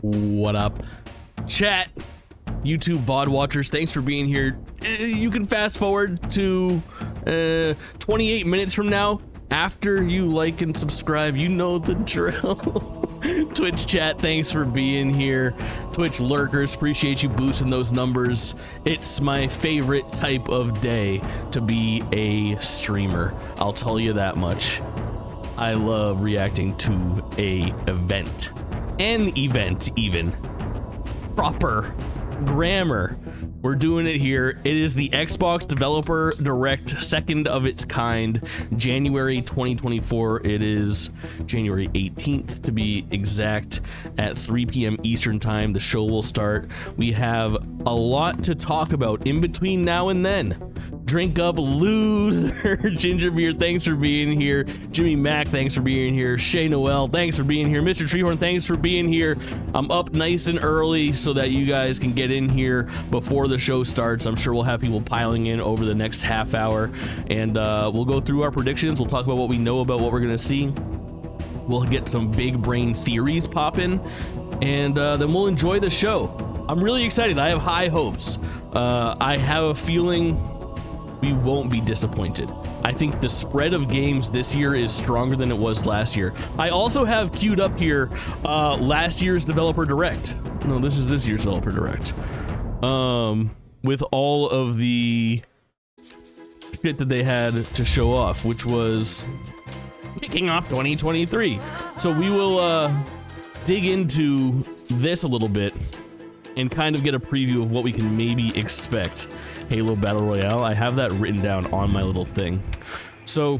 What up, chat? YouTube VOD watchers, thanks for being here. You can fast forward to 28 minutes from now after you like and subscribe. You know the drill. Twitch chat, thanks for being here. Twitch lurkers, appreciate you boosting those numbers. It's my favorite type of day to be a streamer, I'll tell you that much. I love reacting to an event even. Proper grammar. We're doing it here. It is the Xbox Developer Direct, second of its kind, January 2024. It is January 18th to be exact, at 3 p.m. Eastern time. The show will start. We have a lot to talk about in between now and then. Drink up, loser. Ginger Beer, thanks for being here. Jimmy Mack, thanks for being here. Shay Noel, thanks for being here. Mr. Treehorn, thanks for being here. I'm up nice and early so that you guys can get in here before the show starts. I'm sure we'll have people piling in over the next half hour, and we'll go through our predictions. We'll talk about what we know about what we're gonna see. We'll get some big brain theories popping, and then we'll enjoy the show. I'm really excited. I have high hopes. I have a feeling we won't be disappointed. I think the spread of games this year is stronger than it was last year. I also have queued up here last year's Developer Direct. No, this is this year's Developer Direct. With all of the shit that they had to show off, which was kicking off 2023. So we will dig into this a little bit and kind of get a preview of what we can maybe expect. Halo Battle Royale, I have that written down on my little thing. So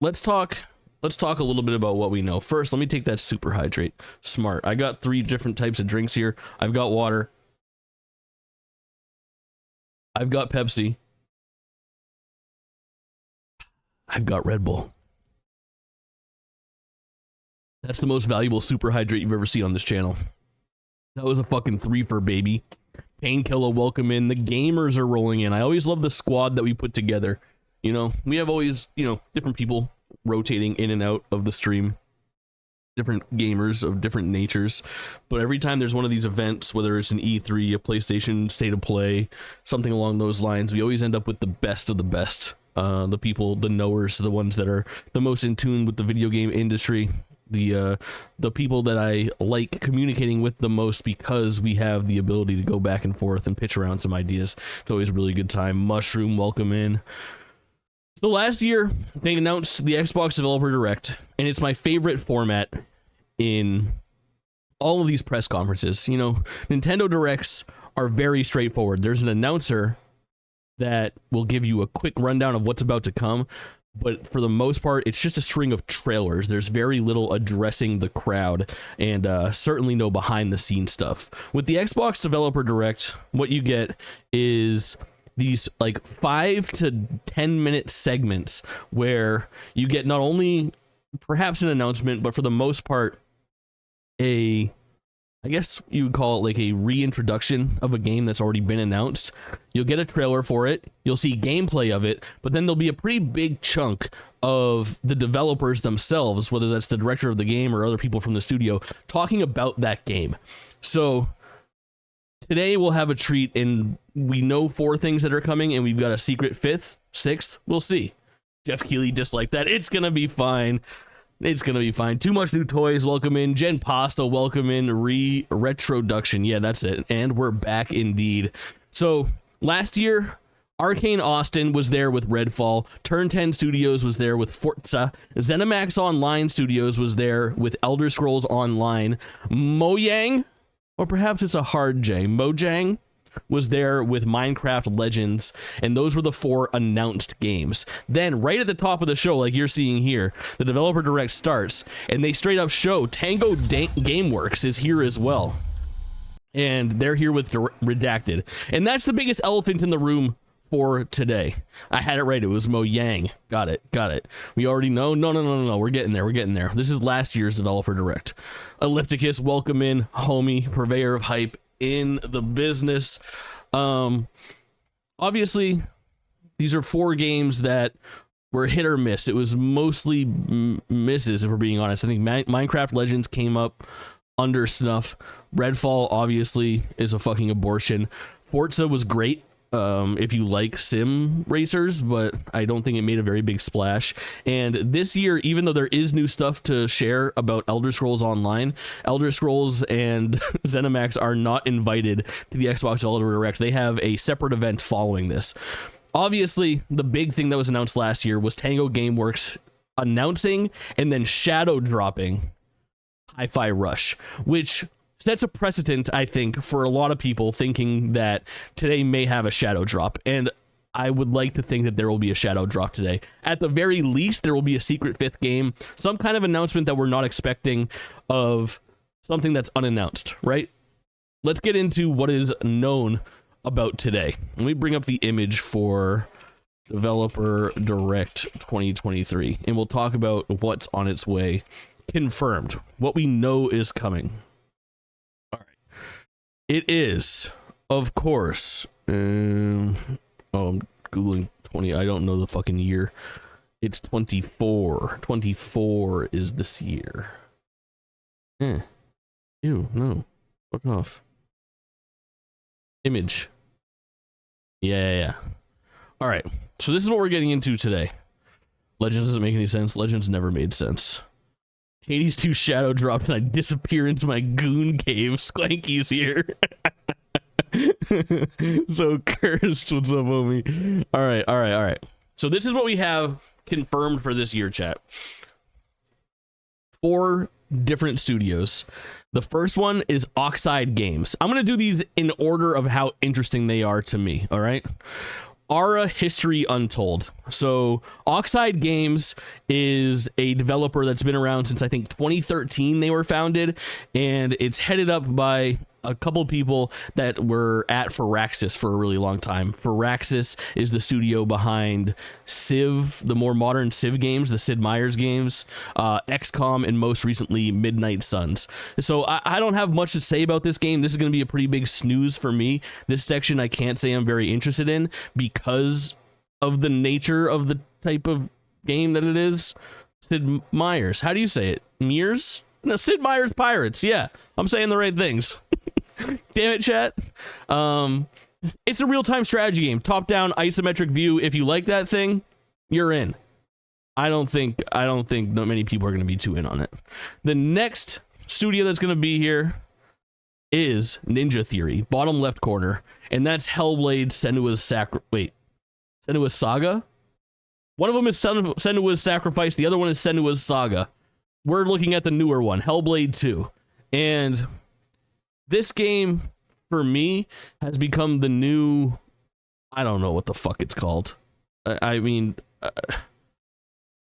let's talk a little bit about what we know. First, let me take that super hydrate. Smart. I got 3 different types of drinks here. I've got water, I've got Pepsi, I've got Red Bull. That's the most valuable super hydrate you've ever seen on this channel. That was a fucking 3-fer, baby. Painkiller, welcome in. The gamers are rolling in. I always love the squad that we put together. You know, we have always, you know, different people rotating in and out of the stream. Different gamers of different natures. But every time there's one of these events, whether it's an E3, a PlayStation State of Play, something along those lines, we always end up with the best of the best. The people, the knowers, the ones that are the most in tune with the video game industry. The people that I like communicating with the most, because we have the ability to go back and forth and pitch around some ideas. It's always a really good time. Mushroom, welcome in. So last year they announced the Xbox Developer Direct, and it's my favorite format in all of these press conferences. You know, Nintendo Directs are very straightforward. There's an announcer that will give you a quick rundown of what's about to come, but for the most part, it's just a string of trailers. There's very little addressing the crowd, and certainly no behind-the-scenes stuff. With the Xbox Developer Direct, what you get is these like 5 to 10 minute segments where you get not only perhaps an announcement, but for the most part, I guess you would call it like a reintroduction of a game that's already been announced. You'll get a trailer for it, you'll see gameplay of it, but then there'll be a pretty big chunk of the developers themselves, whether that's the director of the game or other people from the studio, talking about that game. So today we'll have a treat, and we know 4 things that are coming, and we've got a secret 5th, 6th, we'll see. Jeff Keighley disliked that. It's gonna be fine. It's gonna be fine. Too Much New Toys, welcome in. Jen Pasta, welcome in. Retroduction, yeah, that's it. And we're back indeed. So last year, Arcane Austin was there with Redfall. Turn 10 Studios was there with Forza. ZeniMax Online Studios was there with Elder Scrolls Online. Mojang, or perhaps it's a hard J, Mojang, was there with Minecraft Legends, and those were the 4 announced games. Then right at the top of the show, like you're seeing here, the Developer Direct starts, and they straight up show Tango Gameworks is here as well, and they're here with Redacted, and that's the biggest elephant in the room for today. I had it right, it was Mojang. Got it. We already know. No, we're getting there. This is last year's Developer Direct. Ellipticus, welcome in, homie, purveyor of hype in the business. Obviously these are 4 games that were hit or miss. It was mostly misses, if we're being honest. I think Minecraft Legends came up under snuff. Redfall obviously is a fucking abortion. Forza was great if you like sim racers, but I don't think it made a very big splash. And this year, even though there is new stuff to share about Elder Scrolls Online, Elder Scrolls and ZeniMax are not invited to the Xbox Developer Direct. They have a separate event following this. Obviously, the big thing that was announced last year was Tango Gameworks announcing and then shadow dropping Hi-Fi Rush, which sets a precedent, I think, for a lot of people thinking that today may have a shadow drop. And I would like to think that there will be a shadow drop today. At the very least, there will be a secret fifth game, some kind of announcement that we're not expecting of something that's unannounced, right? Let's get into what is known about today. Let me bring up the image for Developer Direct 2023, and we'll talk about what's on its way. Confirmed. What we know is coming. All right. It is, of course, I'm Googling 20. I don't know the fucking year. It's 24. 24 is this year. Ew, no. Fuck off. Image. Yeah. All right. So this is what we're getting into today. Legends doesn't make any sense. Legends never made sense. Hades 2 shadow dropped and I disappear into my goon cave. Sklanky's here. So cursed. What's up, homie? All right. So this is what we have confirmed for this year, chat. 4 different studios. The first one is Oxide Games. I'm going to do these in order of how interesting they are to me, all right? Ara History Untold. So Oxide Games is a developer that's been around since I think 2013 they were founded, and it's headed up by a couple people that were at Firaxis for a really long time. Firaxis is the studio behind Civ, the more modern Civ games, the Sid Meier's games, XCOM, and most recently Midnight Suns. So I don't have much to say about this game. This is going to be a pretty big snooze for me. This section I can't say I'm very interested in because of the nature of the type of game that it is. Sid Meier's. How do you say it? Mears? No, Sid Meier's Pirates. Yeah, I'm saying the right things. Damn it, chat. It's a real-time strategy game, top-down isometric view. If you like that thing, you're in. I don't think not many people are going to be too in on it. The next studio that's going to be here is Ninja Theory, bottom left corner, and that's Hellblade, Senua's Saga. One of them is Senua's Sacrifice. The other one is Senua's Saga. We're looking at the newer one, Hellblade 2, and this game, for me, has become the new... I don't know what the fuck it's called. I mean...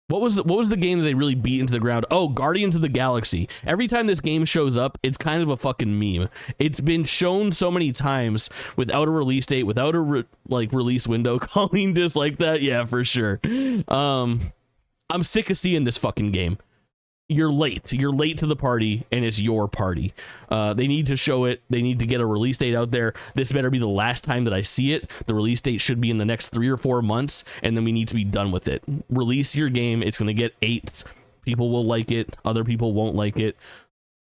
What was the game that they really beat into the ground? Oh, Guardians of the Galaxy. Every time this game shows up, it's kind of a fucking meme. It's been shown so many times without a release date, without a release window. Colleen just like that? Yeah, for sure. I'm sick of seeing this fucking game. You're late to the party, and it's your party. They need to show it. They need to get a release date out there. This better be the last time that I see it. The release date should be in the next 3 or 4 months, and then we need to be done with it. Release your game. It's going to get 8s. People will like it. Other people won't like it.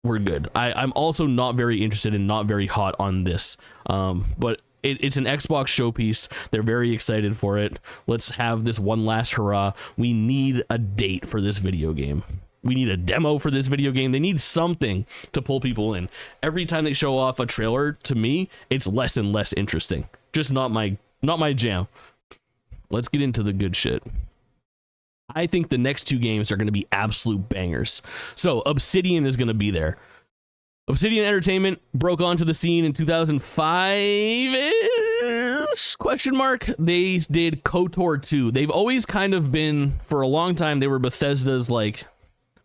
We're good. I'm also not very interested and not very hot on this. But it's an Xbox showpiece. They're very excited for it. Let's have this one last hurrah. We need a date for this video game. We need a demo for this video game. They need something to pull people in. Every time they show off a trailer, to me, it's less and less interesting. Just not my jam. Let's get into the good shit. I think the next 2 games are going to be absolute bangers. So Obsidian is going to be there. Obsidian Entertainment broke onto the scene in 2005-ish, question mark. They did KOTOR 2. They've always kind of been, for a long time, they were Bethesda's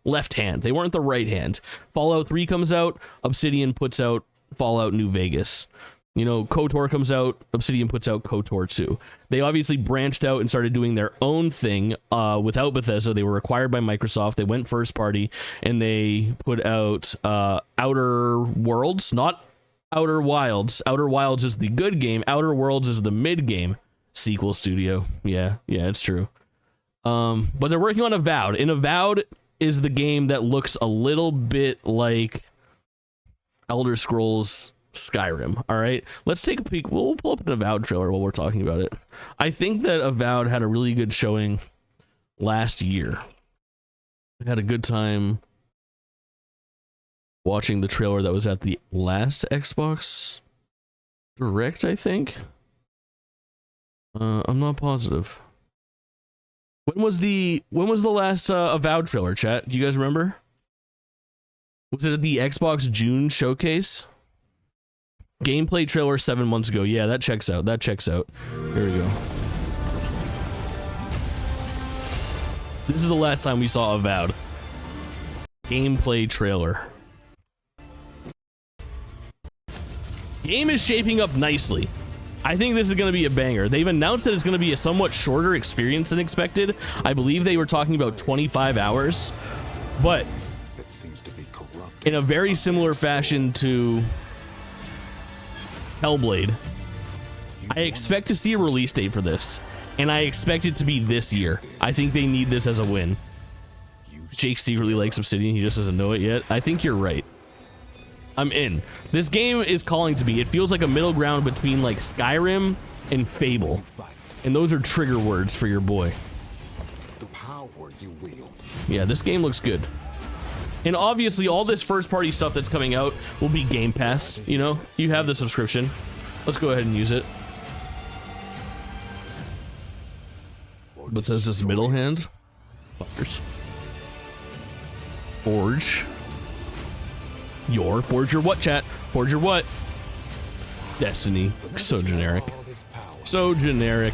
left hand. They weren't the right hand. Fallout 3 comes out, Obsidian puts out Fallout New Vegas. You know, KOTOR comes out, Obsidian puts out KOTOR 2. They obviously branched out and started doing their own thing without Bethesda. They were acquired by Microsoft. They went first party, and they put out Outer Worlds, not Outer Wilds. Outer Wilds is the good game. Outer Worlds is the mid game. Sequel studio. Yeah, it's true. But they're working on Avowed, and Avowed is the game that looks a little bit like Elder Scrolls Skyrim. All right, let's take a peek. We'll pull up an Avowed trailer while we're talking about it. I think that Avowed had a really good showing last year. I had a good time watching the trailer that was at the last Xbox Direct, I think. I'm not positive. When was the last Avowed trailer, chat? Do you guys remember? Was it at the Xbox June showcase? Gameplay trailer 7 months ago. Yeah, that checks out. That checks out. Here we go. This is the last time we saw Avowed. Gameplay trailer. Game is shaping up nicely. I think this is going to be a banger. They've announced that it's going to be a somewhat shorter experience than expected. I believe they were talking about 25 hours, but in a very similar fashion to Hellblade, I expect to see a release date for this, and I expect it to be this year. I think they need this as a win. Jake secretly likes Obsidian, he just doesn't know it yet. I think you're right. I'm in. This game is calling to me. It feels like a middle ground between like Skyrim and Fable. And those are trigger words for your boy. Yeah, this game looks good. And obviously all this first party stuff that's coming out will be Game Pass, you know? You have the subscription. Let's go ahead and use it. But there's this middle hand. Fuckers. Forge your what, chat? Forge your what? Destiny. So generic. So generic.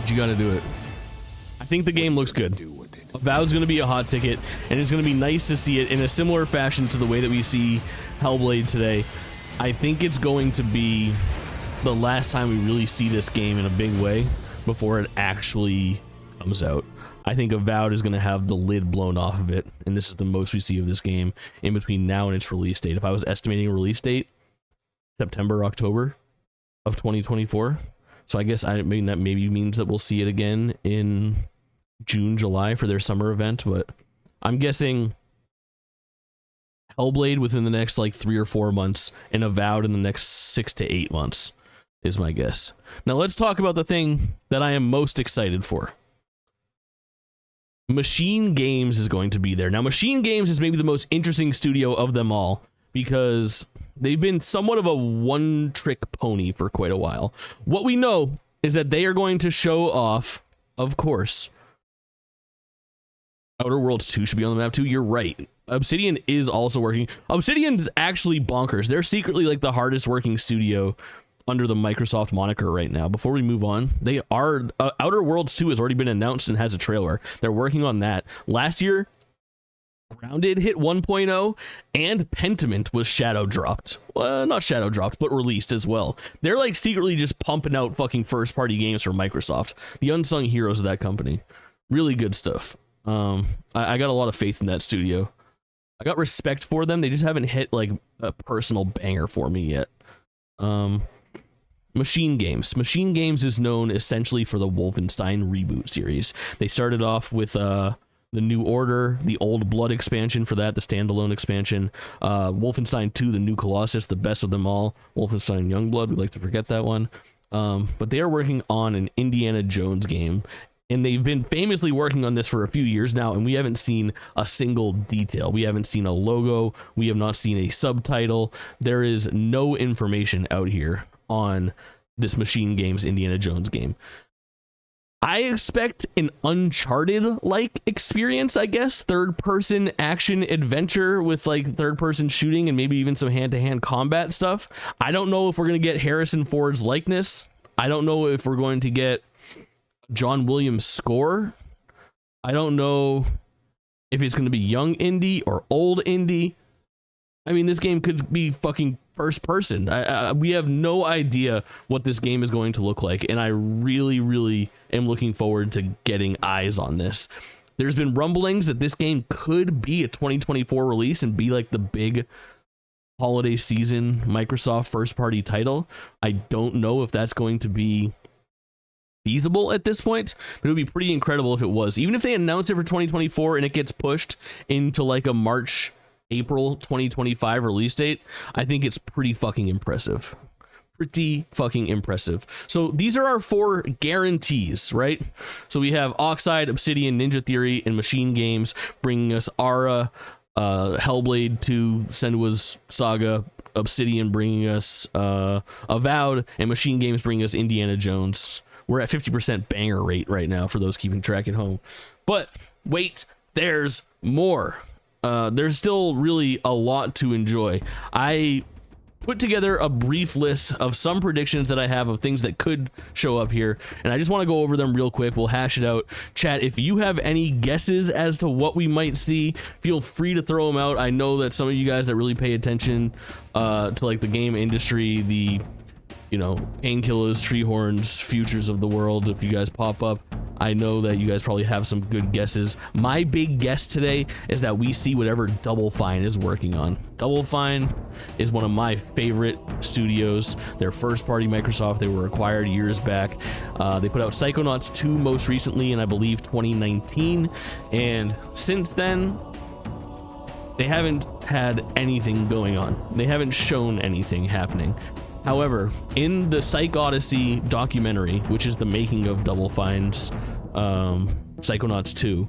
But you gotta do it. I think the game looks good. Avowed's gonna be a hot ticket, and it's gonna be nice to see it in a similar fashion to the way that we see Hellblade today. I think it's going to be the last time we really see this game in a big way before it actually comes out. I think Avowed is going to have the lid blown off of it, and this is the most we see of this game in between now and its release date. If I was estimating a release date, September, October of 2024. So I guess that maybe means that we'll see it again in June, July for their summer event, but I'm guessing Hellblade within the next like 3 or 4 months, and Avowed in the next 6 to 8 months is my guess. Now let's talk about the thing that I am most excited for. Machine Games is going to be there. Now, Machine Games is maybe the most interesting studio of them all because they've been somewhat of a one-trick pony for quite a while. What we know is that they are going to show off, of course, Outer Worlds 2 should be on the map too. You're right. Obsidian is also working. Obsidian's actually bonkers. They're secretly like the hardest working studio under the Microsoft moniker right now. Before we move on, they are Outer Worlds 2 has already been announced and has a trailer. They're working on that. Last year, Grounded hit 1.0 and Pentiment was shadow dropped. Well, not shadow dropped, but released as well. They're like secretly just pumping out fucking first party games for Microsoft. The unsung heroes of that company. Really good stuff. I got a lot of faith in that studio. I got respect for them. They just haven't hit like a personal banger for me yet. Machine Games. Machine Games is known essentially for the Wolfenstein reboot series. They started off with the New Order, the Old Blood expansion for that, the standalone expansion. Wolfenstein 2, the New Colossus, the best of them all. Wolfenstein Youngblood, we like to forget that one. But they are working on an Indiana Jones game, and they've been famously working on this for a few years now, and we haven't seen a single detail. We haven't seen a logo. We have not seen a subtitle. There is no information out here on this Machine Games Indiana Jones game. I expect an Uncharted-like experience, I guess. Third-person action adventure with like third-person shooting and maybe even some hand-to-hand combat stuff. I don't know if we're going to get Harrison Ford's likeness. I don't know if we're going to get John Williams' score. I don't know if it's going to be young Indy or old Indy. I mean, this game could be fucking first person. We have no idea what this game is going to look like, and I really, really am looking forward to getting eyes on this. There's been rumblings that this game could be a 2024 release and be like the big holiday season Microsoft first-party title. I don't know if that's going to be feasible at this point, but it would be pretty incredible if it was. Even if they announce it for 2024 and it gets pushed into like a March April 2025 release date, I think it's pretty fucking impressive. Pretty fucking impressive. So these are our 4 guarantees, right? So we have Oxide, Obsidian, Ninja Theory, and Machine Games bringing us Ara, Hellblade 2, Senua's Saga, Obsidian bringing us Avowed, and Machine Games bringing us Indiana Jones. We're at 50% banger rate right now for those keeping track at home. But wait, there's more. There's still really a lot to enjoy. I put together a brief list of some predictions that I have of things that could show up here, and I just want to go over them real quick. We'll hash it out. Chat, if you have any guesses as to what we might see, feel free to throw them out. I know that some of you guys that really pay attention to like the game industry, the Painkillers, Treehorns, Futures of the world, if you guys pop up, I know that you guys probably have some good guesses. My big guess today is that we see whatever Double Fine is working on. Double Fine is one of my favorite studios. They're first party Microsoft. They were acquired years back. They put out Psychonauts 2 most recently in, I believe, 2019. And since then, they haven't had anything going on. They haven't shown anything happening. However, in the Psych Odyssey documentary, which is the making of Double Fine's Psychonauts 2,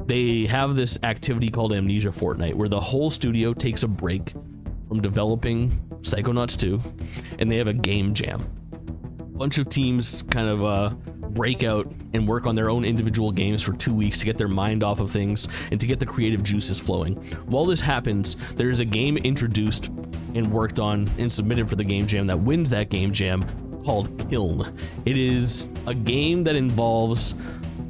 they have this activity called Amnesia Fortnight, where the whole studio takes a break from developing Psychonauts 2, and they have a game jam. A bunch of teams kind of break out and work on their own individual games for 2 weeks to get their mind off of things and to get the creative juices flowing. While this happens, there is a game introduced and worked on and submitted for the game jam that wins that game jam called Kiln. It is a game that involves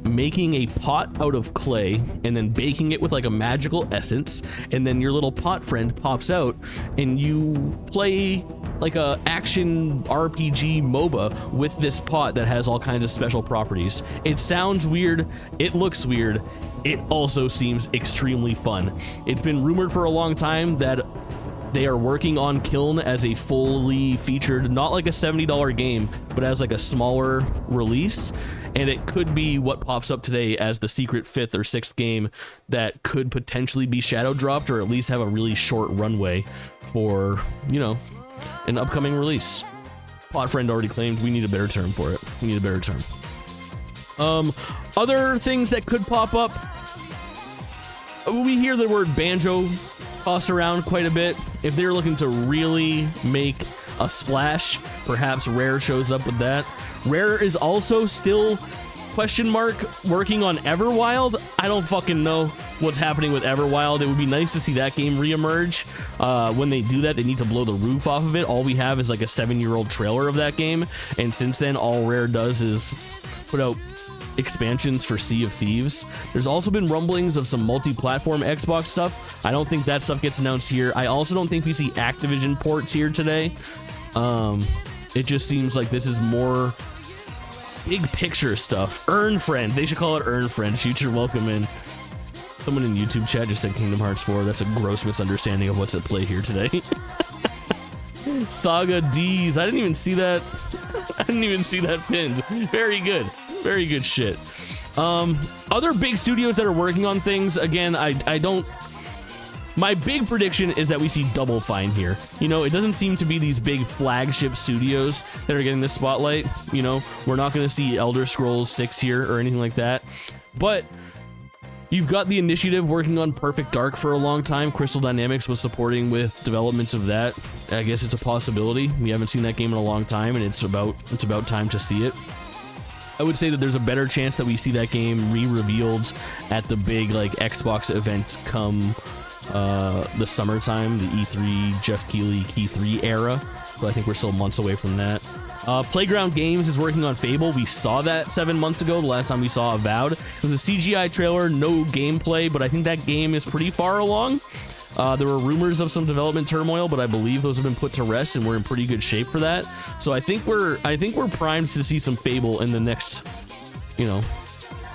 making a pot out of clay and then baking it with like a magical essence, and then your little pot friend pops out and you play like a action RPG MOBA with this pot that has all kinds of special properties. It sounds weird, it looks weird, it also seems extremely fun. It's been rumored for a long time that they are working on Kiln as a fully featured, not like a $70 game, but as like a smaller release. And it could be what pops up today as the secret 5th or 6th game that could potentially be shadow dropped, or at least have a really short runway for, an upcoming release. Pot friend already claimed we need a better term for it. We need a better term. Other things that could pop up. We hear the word banjo tossed around quite a bit. If they're looking to really make a splash, perhaps Rare shows up with that. Rare is also still working on Everwild. I don't fucking know what's happening with Everwild. It would be nice to see that game reemerge. When they do that, they need to blow the roof off of it. All we have is like a 7-year-old trailer of that game, and since then all Rare does is put out expansions for Sea of Thieves. There's also been rumblings of some multi-platform Xbox stuff. I don't think that stuff gets announced here. I also don't think we see Activision ports here today. It just seems like this is more big picture stuff. Earn Friend, they should call it Earn Friend. Future, welcome in. Someone in YouTube chat just said Kingdom Hearts 4. That's a gross misunderstanding of what's at play here today. Saga D's, I didn't even see that. I didn't even see that pinned. Very good. Very good shit. Other big studios that are working on things, again, I don't... My big prediction is that we see Double Fine here. It doesn't seem to be these big flagship studios that are getting the spotlight. We're not going to see Elder Scrolls 6 here or anything like that. But you've got the Initiative working on Perfect Dark for a long time. Crystal Dynamics was supporting with developments of that. I guess it's a possibility. We haven't seen that game in a long time, and it's about time to see it. I would say that there's a better chance that we see that game re-revealed at the big Xbox event come the summertime, the E3 Jeff Keighley Key 3 era. So I think we're still months away from that. Playground Games is working on Fable. We saw that 7 months ago, the last time we saw Avowed. It was a CGI trailer, no gameplay, but I think that game is pretty far along. There were rumors of some development turmoil, but I believe those have been put to rest, and we're in pretty good shape for that. So I think we're primed to see some Fable in the next,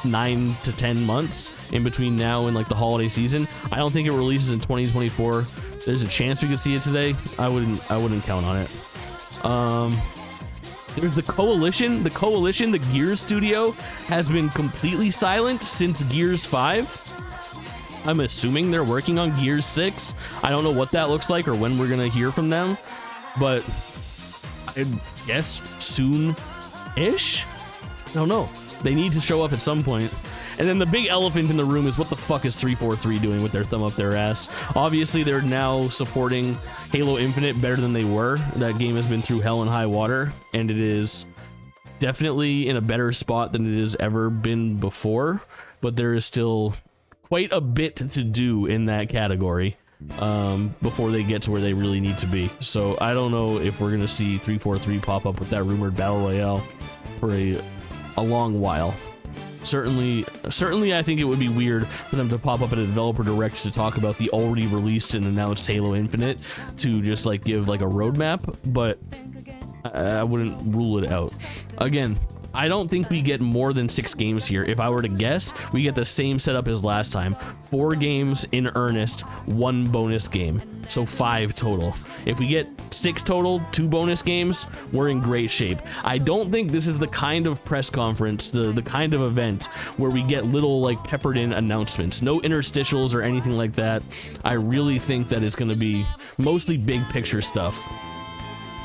9 to 10 months in between now and the holiday season. I don't think it releases in 2024. There's a chance we could see it today. I wouldn't count on it. There's the Coalition. The Gears studio has been completely silent since Gears 5. I'm assuming they're working on Gears 6. I don't know what that looks like or when we're gonna hear from them, but I guess soon-ish? I don't know. They need to show up at some point. And then the big elephant in the room is what the fuck is 343 doing with their thumb up their ass? Obviously, they're now supporting Halo Infinite better than they were. That game has been through hell and high water, and it is definitely in a better spot than it has ever been before, but there is still quite a bit to do in that category before they get to where they really need to be. So I don't know if we're gonna see 343 pop up with that rumored battle royale for a long while. Certainly I think it would be weird for them to pop up at a developer direct to talk about the already released and announced Halo Infinite to just like give like a roadmap, but I wouldn't rule it out. Again, I don't think we get more than 6 games here. If I were to guess, we get the same setup as last time. 4 games in earnest, 1 bonus game. So 5 total. If we get 6 total, 2 bonus games, we're in great shape. I don't think this is the kind of press conference, the kind of event where we get little like peppered in announcements. No interstitials or anything like that. I really think that it's going to be mostly big picture stuff.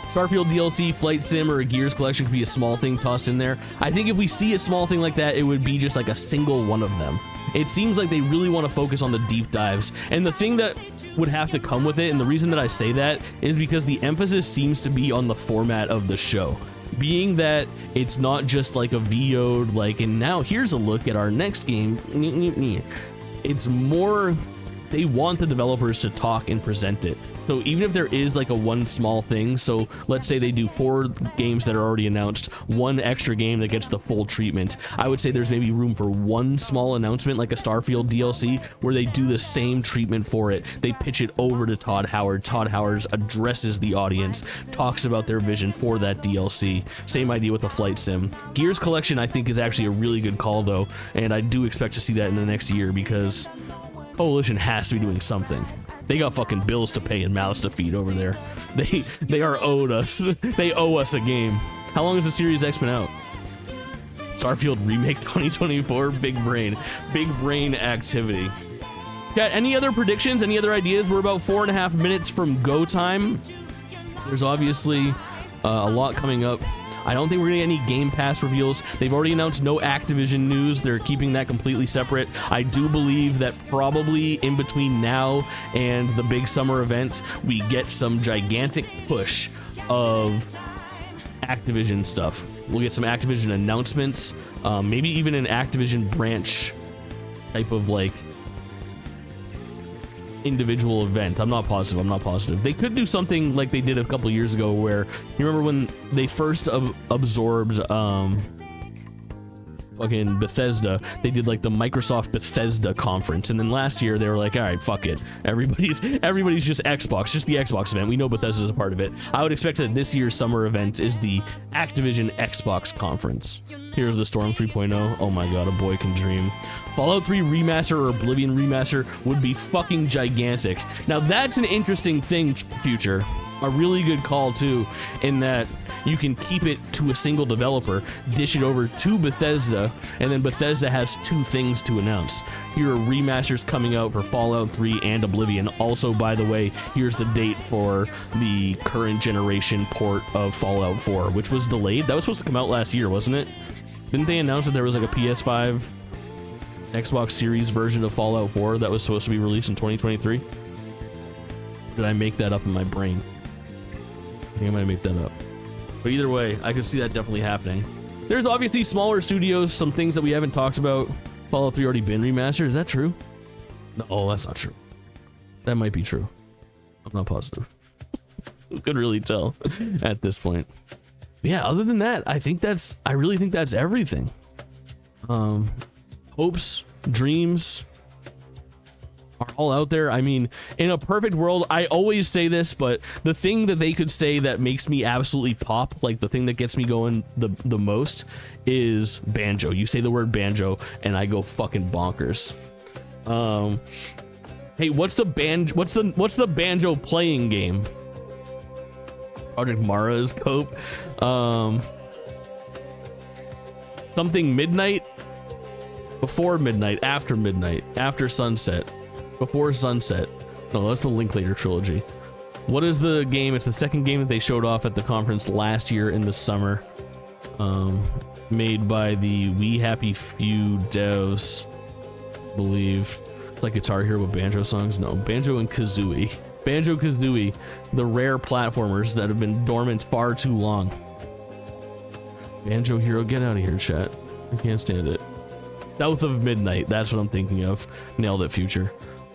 Starfield DLC, Flight Sim, or a Gears collection could be a small thing tossed in there. I think if we see a small thing like that, it would be just like a single one of them. It seems like they really want to focus on the deep dives. And the thing that would have to come with it, and the reason that I say that, is because the emphasis seems to be on the format of the show. Being that it's not just like a VO'd, like, and now here's a look at our next game. It's more, they want the developers to talk and present it. So even if there is like a one small thing, so let's say they do 4 games that are already announced, 1 extra game that gets the full treatment, I would say there's maybe room for 1 small announcement like a Starfield DLC where they do the same treatment for it. They pitch it over to Todd Howard. Todd Howard addresses the audience, talks about their vision for that DLC. Same idea with the Flight Sim. Gears Collection I think is actually a really good call though, and I do expect to see that in the next year because Coalition has to be doing something. They got fucking bills to pay and mouths to feed over there. They are owed us. They owe us a game. How long has the Series X been out? Starfield Remake 2024? Big brain activity. Got any other predictions? Any other ideas? We're about 4.5 minutes from go time. There's obviously a lot coming up. I don't think we're gonna get any Game Pass reveals. They've already announced no Activision news. They're keeping that completely separate. I do believe that probably in between now and the big summer event, we get some gigantic push of Activision stuff. We'll get some Activision announcements, maybe even an Activision branch type of like individual event. I'm not positive. They could do something like they did a couple years ago where, you remember when they first absorbed fucking Bethesda, they did like the Microsoft Bethesda conference, and then last year they were like, all right, fuck it, everybody's just Xbox, just the Xbox event. We know Bethesda's a part of it. I would expect that this year's summer event is the Activision Xbox conference. Here's the Storm 3.0. Oh my god, a boy can dream. Fallout 3 remaster or Oblivion remaster would be fucking gigantic. Now that's an interesting thing, Future. A really good call too, in that you can keep it to a single developer, dish it over to Bethesda, and then Bethesda has 2 things to announce. Here are remasters coming out for Fallout 3 and Oblivion. Also, by the way, here's the date for the current generation port of Fallout 4, which was delayed. That was supposed to come out last year, wasn't it? Didn't they announce that there was like a PS5 Xbox Series version of Fallout 4 that was supposed to be released in 2023? Did I make that up in my brain? I think I might make that up. But either way, I could see that definitely happening. There's obviously smaller studios, some things that we haven't talked about. Fallout 3 already been remastered. Is that true? No, that's not true. That might be true. I'm not positive. Who could really tell at this point? But yeah, other than that, I really think that's everything. Hopes, dreams are all out there. I mean, in a perfect world, I always say this, but the thing that they could say that makes me absolutely pop, like the thing that gets me going the most, is banjo. You say the word banjo and I go fucking bonkers. Hey, what's the banjo playing game? Project Mara's Cope. Something midnight, before midnight, after sunset. Before Sunset. No, that's the Linklater trilogy. What is the game? It's the second game that they showed off at the conference last year in the summer. Made by the We Happy Few devs, I believe. It's like Guitar Hero with banjo songs. No, Banjo and Kazooie. Banjo Kazooie, the rare platformers that have been dormant far too long. Banjo Hero, get out of here, chat. I can't stand it. South of Midnight, that's what I'm thinking of. Nailed it, Future.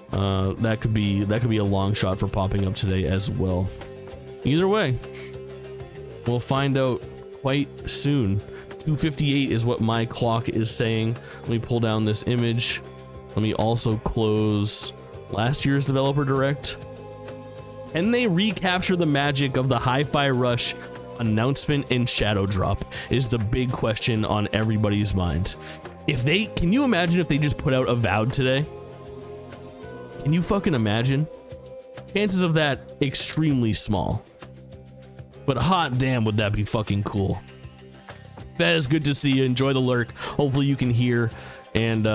That could be a long shot for popping up today as well. Either way, we'll find out quite soon. 2:58 is what my clock is saying. Let me pull down this image. Let me also close last year's Developer Direct. Can they recapture the magic of the Hi-Fi Rush announcement and Shadow Drop is the big question on everybody's mind. Can you imagine if they just put out Avowed today? Can you fucking imagine? Chances of that extremely small. But hot damn, would that be fucking cool. Fez, good to see you. Enjoy the lurk. Hopefully you can hear and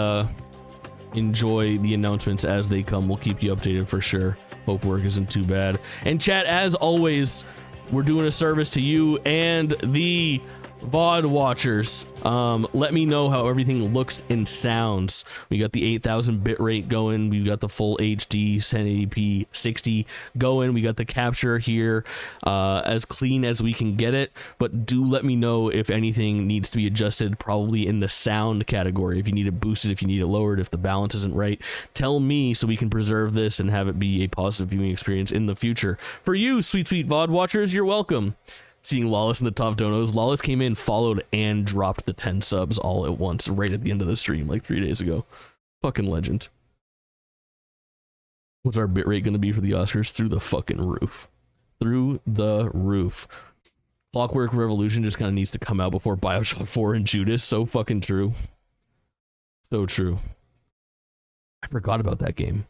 enjoy the announcements as they come. We'll keep you updated for sure. Hope work isn't too bad. And chat, as always, we're doing a service to you and the VOD watchers. Let me know how everything looks and sounds. We got the 8,000 bitrate going. We got the full HD 1080p 60 going. We got the capture here as clean as we can get it, but do let me know if anything needs to be adjusted, probably in the sound category. If you need it boosted, if you need it lowered, if the balance isn't right, tell me so we can preserve this and have it be a positive viewing experience in the future. For you, sweet VOD watchers, you're welcome. Seeing Lawless in the top donos. Lawless came in, followed, and dropped the 10 subs all at once, right at the end of the stream, like 3 days ago. Fucking legend. What's our bitrate going to be for the Oscars? Through the fucking roof. Through the roof. Clockwork Revolution just kind of needs to come out before Bioshock 4 and Judas. So fucking true. So true. I forgot about that game.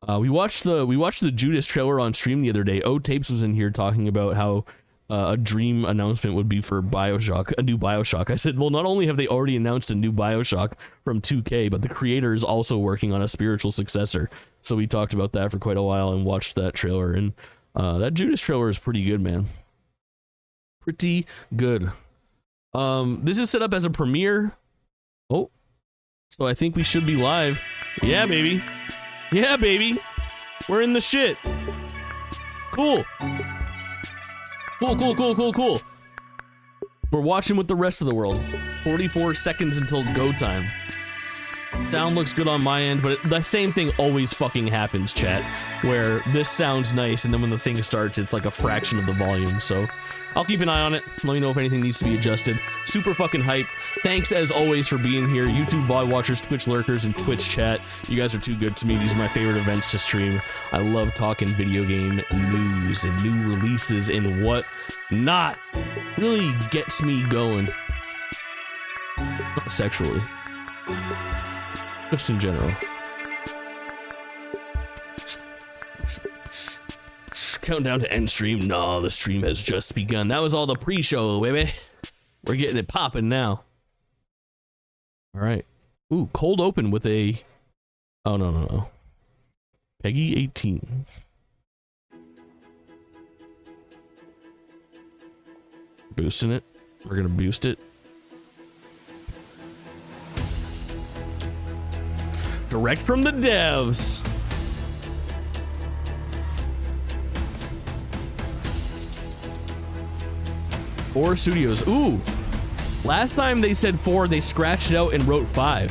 We watched the Judas trailer on stream the other day. O Tapes was in here talking about how a dream announcement would be for Bioshock, a new Bioshock. I said, well, not only have they already announced a new Bioshock from 2K, but the creator is also working on a spiritual successor. So we talked about that for quite a while and watched that trailer, and that Judas trailer is pretty good, man. Pretty good. This is set up as a premiere. Oh, so I think we should be live. Yeah, baby. Yeah, baby. We're in the shit. Cool. Cool. We're watching with the rest of the world. 44 seconds until go time. Sound looks good on my end, but the same thing always fucking happens, chat, where this sounds nice, and then when the thing starts, it's like a fraction of the volume. So I'll keep an eye on it. Let me know if anything needs to be adjusted. Super fucking hype. Thanks as always for being here. YouTube VOD watchers, Twitch lurkers, and Twitch chat. You guys are too good to me. These are my favorite events to stream. I love talking video game news and new releases and what not. Really gets me going. Not sexually. Just in general. Countdown to end stream. No, the stream has just begun. That was all the pre-show, baby. We're getting it popping now. All right. Ooh, cold open with a... Oh, no. Peggy 18. Boosting it. We're gonna boost it. Direct from the devs. Four studios. Ooh. Last time they said 4, they scratched it out and wrote 5.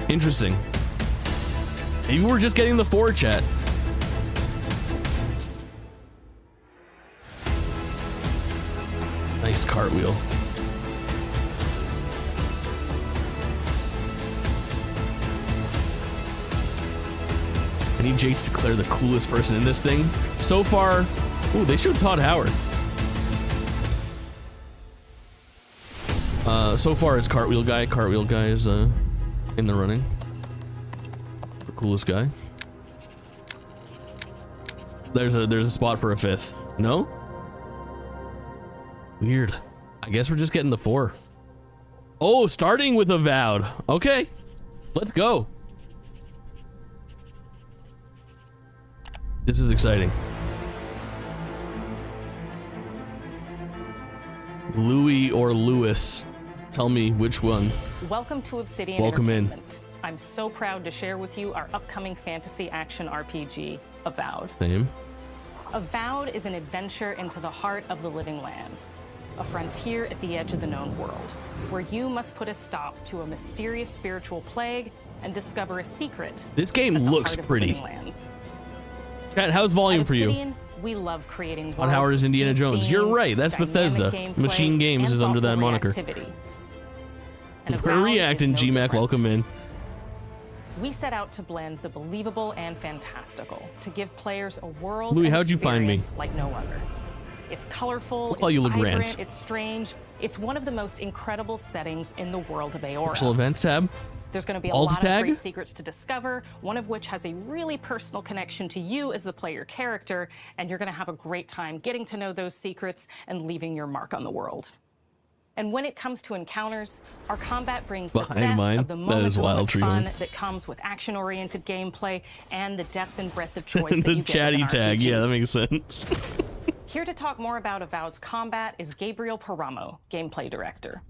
Interesting. Maybe we're just getting the 4 chat. Nice cartwheel. I need Jake to declare the coolest person in this thing. So far, ooh, they showed Todd Howard. So far it's Cartwheel Guy. Cartwheel Guy is in the running. The coolest guy. There's a spot for a 5th. No? Weird. I guess we're just getting the 4. Oh, starting with Avowed. Okay, let's go. This is exciting. Louis or Lewis? Tell me which one. Welcome to Obsidian Welcome Entertainment. I'm so proud to share with you our upcoming fantasy action RPG, Avowed. Same. Avowed is an adventure into the heart of the living lands, a frontier at the edge of the known world, where you must put a stop to a mysterious spiritual plague and discover a secret. This game at the looks heart of the pretty. living lands. Chat, how's volume At for you? Obsidian, we love creating worlds On Howard is with Indiana deep Jones. You're themes, right, that's dynamic Bethesda. gameplay, Machine Games and is under that thoughtful moniker. reactivity. And We're Avowed reacting, is no GMAC. different. Welcome in. We set out to blend the believable and fantastical to give players a world Louis, and how'd you find me? experience like no other. It's colorful, Oh, it's you look vibrant, grand. it's strange. It's one of the most incredible settings in the world of Aora. Special events tab. There's going to be a Alt lot tag? of great secrets to discover, one of which has a really personal connection to you as the player character, and you're going to have a great time getting to know those secrets and leaving your mark on the world. And when it comes to encounters, our combat brings the Behind best mine? of the That is wild, fun Treeman. that comes with action-oriented gameplay and the depth and breadth of choice that The you get chatty with an tag. RPG. Yeah, that makes sense. Here to talk more about Avowed's combat is Gabriel Paramo, gameplay director.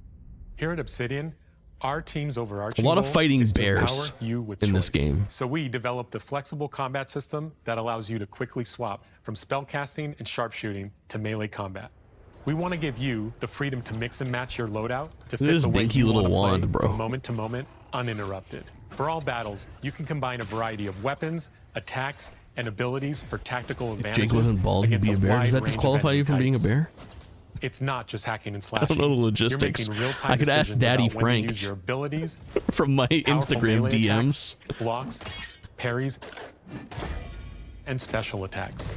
Here at Obsidian, our team's overarching A lot of goal fighting is to bears empower you with in this choice. game. So we developed a flexible combat system that allows you to quickly swap from spellcasting and sharpshooting to melee combat. We want to give you the freedom to mix and match your loadout to fit This the way dinky you little want to play wand, bro. from moment to moment, uninterrupted. For all battles, you can combine a variety of weapons, attacks, and abilities for tactical advantages. Jake wasn't bald, he'd against be a a bear. wide Does that range of disqualify you from enemy being a types. bear? It's not just hacking and I slashing. don't know the logistics. You're making real-time I could ask decisions Daddy about when to Frank use your abilities, from my powerful Instagram melee DMs. attacks, blocks, parries, and special attacks.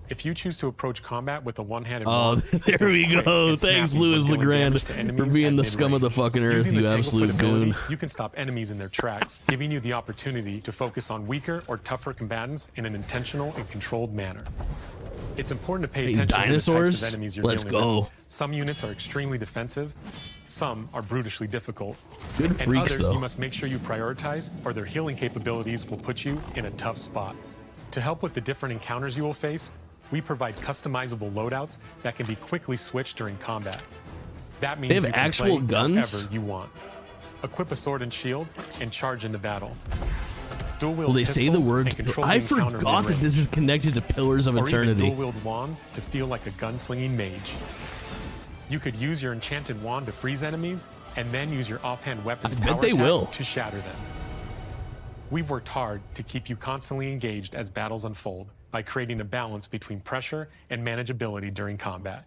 If you choose to approach combat with a one-handed Oh, wand, there it's we quick go. and Thanks, snappy Louis when dealing Legrand, damage to for enemies being at the scum of the mid-range. fucking earth, Using you the absolute Tanglefoot ability, goon. you can stop enemies in their tracks, giving you the opportunity to focus on weaker or tougher combatants in an intentional and controlled manner. It's important to pay Fighting attention dinosaurs? to the types of enemies you're Let's dealing go. with. Some units are extremely defensive, some are brutishly difficult, Good and freaks, others though. you must make sure you prioritize, or their healing capabilities will put you in a tough spot. To help with the different encounters you will face, we provide customizable loadouts that can be quickly switched during combat. That means They have you can actual play guns? however you want. Equip a sword and shield and charge into battle. Dual wield Will they say the pistols words? and control I the encounter forgot that mid-range. this is connected to Pillars of Or even Eternity. dual-wield wands to feel like a gunslinging mage. You could use your enchanted wand to freeze enemies, and then use your offhand weapons I bet power they attack will. to shatter them. We've worked hard to keep you constantly engaged as battles unfold by creating a balance between pressure and manageability during combat.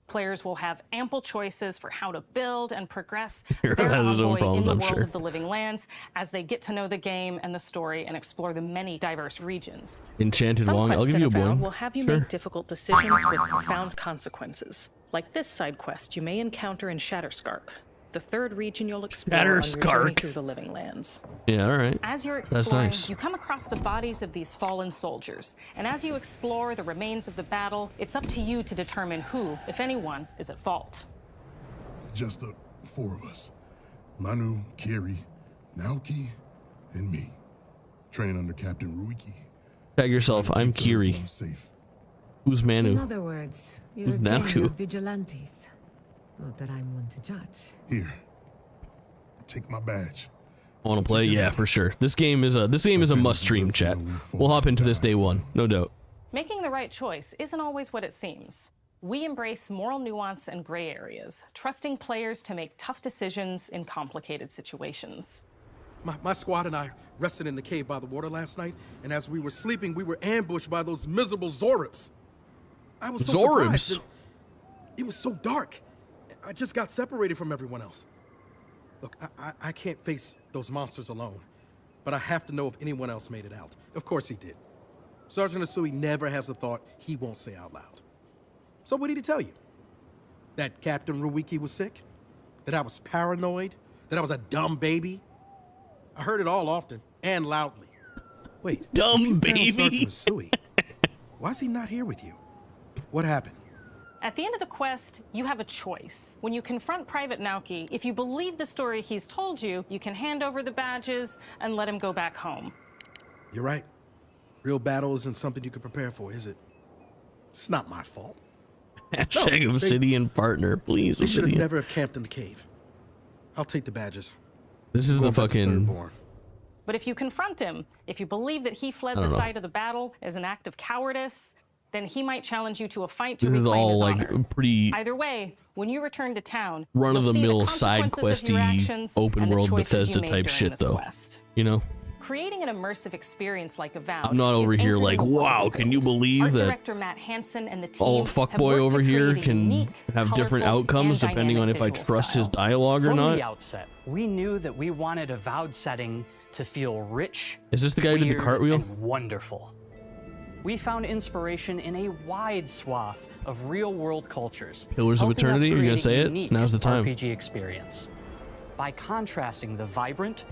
Players will have ample choices for how to build and progress Hero their has his own envoy problems, in the I'm world sure. of the living lands as they get to know the game and the story and explore the many diverse regions. Enchanted Some Wong. I'll quests give you a in Avowed boing. will have you Sure. make difficult decisions with profound consequences. Like this side quest you may encounter in Shatterscarp, the third region you'll explore on your journey Shatterscarp. through the living lands. Yeah, all right. As you're That's exploring, nice. you come across the bodies of these fallen soldiers. And as you explore the remains of the battle, it's up to you to determine who, if anyone, is at fault. Just the four of us. Manu, Kiri, Naoki, and me. Training under Captain Ruiki. Tag yourself. I'm Keep the Kiri. bones Safe. Who's In Manu? other words, you're Who's a gang Naku? of vigilantes. Not that I'm one to judge. Here. Take my badge. Want to play? Yeah, for sure. This game is a must stream. Chat. We'll hop into this day one, no doubt. Making the right choice isn't always what it seems. We embrace moral nuance and gray areas, trusting players to make tough decisions in complicated situations. My squad and I rested in the cave by the water last night, and as we were sleeping, we were ambushed by those miserable Zoribs. I was so Zoribs? surprised. It was so dark. I just got separated from everyone else. Look, I can't face those monsters alone, but I have to know if anyone else made it out. Of course he did. Sergeant Asui never has a thought he won't say out loud. So what did he tell you? That Captain Ruiki was sick? That I was paranoid? That I was a dumb baby? I heard it all often and loudly. Wait, Dumb if you found baby? Sergeant Asui, why is he not here with you? What happened? At the end of the quest, you have a choice. When you confront Private Naoki, if you believe the story he's told you, you can hand over the badges and let him go back home. You're right. Real battle isn't something you can prepare for, is it? It's not my fault. Hashtag Obsidian partner, please. They should have Obsidian. never have camped in the cave. I'll take the badges. This is the Going back to fucking. Thirdborn. But if you confront him, if you believe that he fled the site of the battle as an act of cowardice, then he might challenge you to a fight to This is reclaim all his like honor. pretty Either way, when you return to town, run-of-the-mill you'll see the side consequences of your questy, actions open and the world choices you Bethesda made type during shit, this though. quest. You know, Creating an immersive experience like Avowed. I'm not over is here anchored like, in the world wow, we can you built. believe Art that director Matt Hansen and the team all have fuckboy worked over to here create a can unique, have different colorful, outcomes and depending on dynamic if I visual trust his style. dialogue or From not? the outset, we knew that we wanted a Avowed setting to feel rich, Is this the guy who did the weird, cartwheel? and wonderful. We found inspiration in a wide swath of real-world cultures. Pillars of helping us Eternity? Are you gonna create say a it? unique Now's the time. RPG experience. By contrasting the vibrant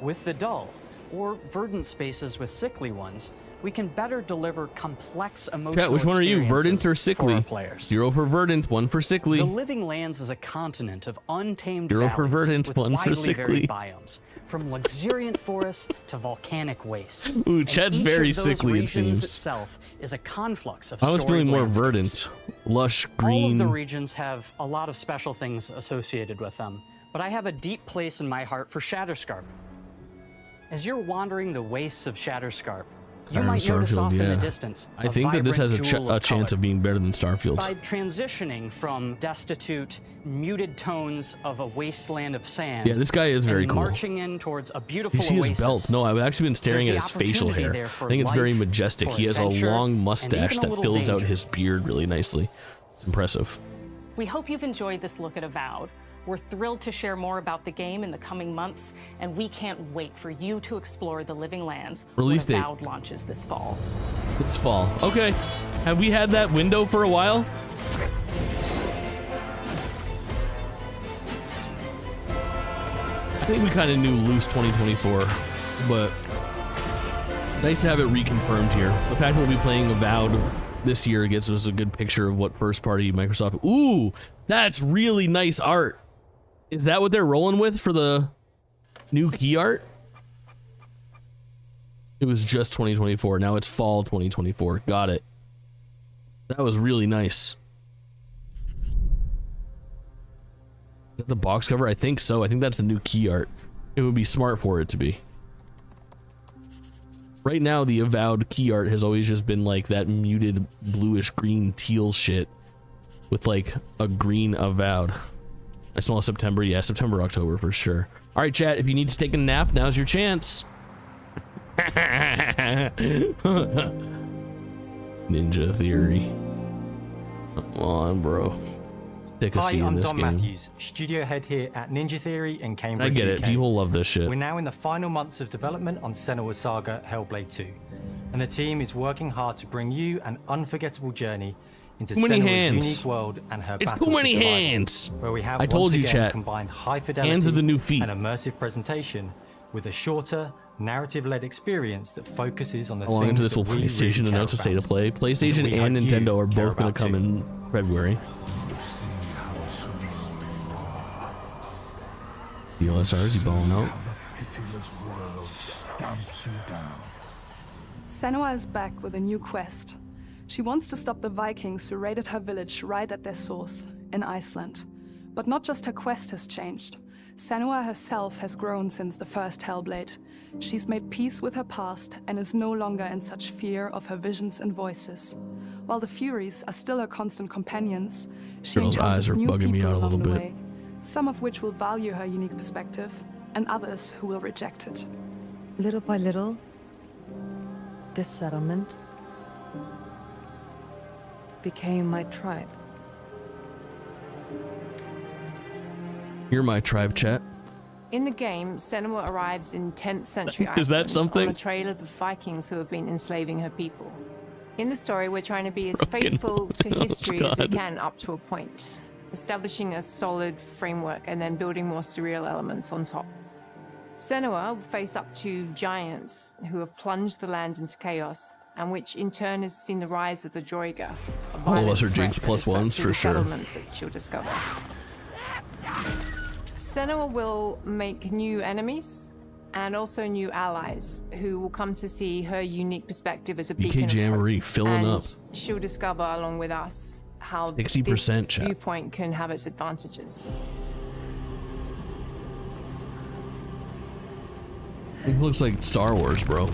with the dull, or verdant spaces with sickly ones, we can better deliver complex emotional Chat, which one are you, verdant or experiences for sickly? our players. 0 for verdant, 1 for sickly. The Living Lands is a continent of untamed 0 for valleys verdant, with 1 for widely sickly. varied biomes, from luxuriant forests to volcanic wastes. Ooh, And Chad's each very of those sickly, it regions seems. itself is a conflux of I was feeling storied more landscapes. verdant, lush All of the green. regions have a lot of special things associated with them, but I have a deep place in my heart for Shatterscarp. As you're wandering the wastes of Shatterscarp, you might notice off in the distance I think that this has a chance of being better than Starfield. By transitioning from destitute, muted tones of a wasteland of sand, Yeah, this guy is very and cool. marching in towards a beautiful You see his oasis, belt? No, I've actually been staring at there's his the facial opportunity hair. there I for think it's very life, majestic. for He has a adventure, long and mustache even a that little fills out danger. his beard really nicely. It's impressive. We hope you've enjoyed this look at Avowed. We're thrilled to share more about the game in the coming months, and we can't wait for you to explore the Living Lands Release when date. Avowed launches this fall. It's fall. Okay. Have we had that window for a while? I think we kind of knew loose 2024, but nice to have it reconfirmed here. The fact that we'll be playing Avowed this year gives us a good picture of what first party Microsoft. Ooh, that's really nice art. Is that what they're rolling with for the new key art? It was just 2024. Now it's fall 2024. Got it. That was really nice. Is that the box cover? I think so. I think that's the new key art. It would be smart for it to be. Right now, the Avowed key art has always just been like that muted bluish green teal shit with like a green Avowed. I smell September. Yeah, September, October for sure. All right, chat. If you need to take a nap, now's your chance. Ninja Theory. Come on, bro. Stick a Hi, C in I'm this Don game. Matthews, studio head here at Ninja Theory in Cambridge, I get it. UK. People love this shit. We're now in the final months of development on Senua Saga Hellblade 2, and the team is working hard to bring you an unforgettable journey into Too many Senua's hands. unique world and her It's battle too for many survival, hands. where we have I told once you, again chat. combined high fidelity Hands are the new feet. and immersive presentation with a shorter, narrative-led experience that focuses on the How long things into this will that we PlayStation really care announce a state of about, play? and that PlayStation we and hope you Nintendo are care both going about to come too. in February. The OSR, is he balling out? Senua is back with a new quest. She wants to stop the Vikings who raided her village right at their source, in Iceland. But not just her quest has changed. Senua herself has grown since the first Hellblade. She's made peace with her past and is no longer in such fear of her visions and voices. While the Furies are still her constant companions, she Girl's eyes encounters are new bugging me people out a along little the bit. way, some of which will value her unique perspective, and others who will reject it. Little by little, this settlement became my tribe. You're my tribe, chat. In the game, Senua arrives in 10th century Iceland Is that something? on the trail of the Vikings who have been enslaving her people. In the story, we're trying to be as Broken. faithful to Oh, history as we God. can up to a point, establishing a solid framework and then building more surreal elements on top. Senua will face up to giants who have plunged the land into chaos and which in turn has seen the rise of the Joiga. All of us are Jinx plus ones for sure. Settlements that she'll discover. Senua will make new enemies and also new allies who will come to see her unique perspective as a beacon of Jamboree hope. filling And up. she'll discover along with us how 60% this chat. viewpoint can have its advantages. It looks like Star Wars, bro.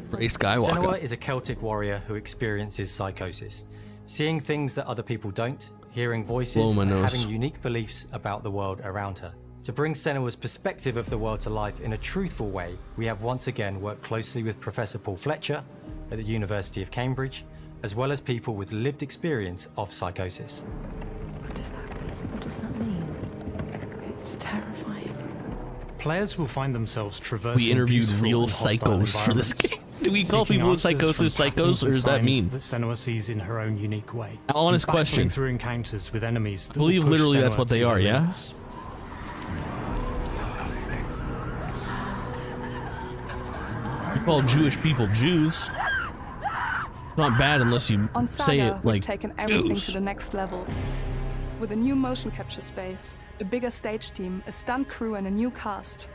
Rey Skywalker. Senua is a Celtic warrior who experiences psychosis, seeing things that other people don't, hearing voices, and having unique beliefs about the world around her. To bring Senua's perspective of the world to life in a truthful way, we have once again worked closely with Professor Paul Fletcher at the University of Cambridge, as well as people with lived experience of psychosis. What does that mean? It's terrifying. Players will find themselves traversing. We interviewed real psychos for this game. Do we call people with psychosis psychos, or does that mean? That Senua sees in her own unique way. Honest question. Through encounters with enemies. I believe literally that's what they are, yeah? You call Jewish people Jews. It's not bad unless you On say Saga, it like we've taken everything Jews. to the next level. With a new motion capture space, a bigger stage team, a stunt crew, and a new cast.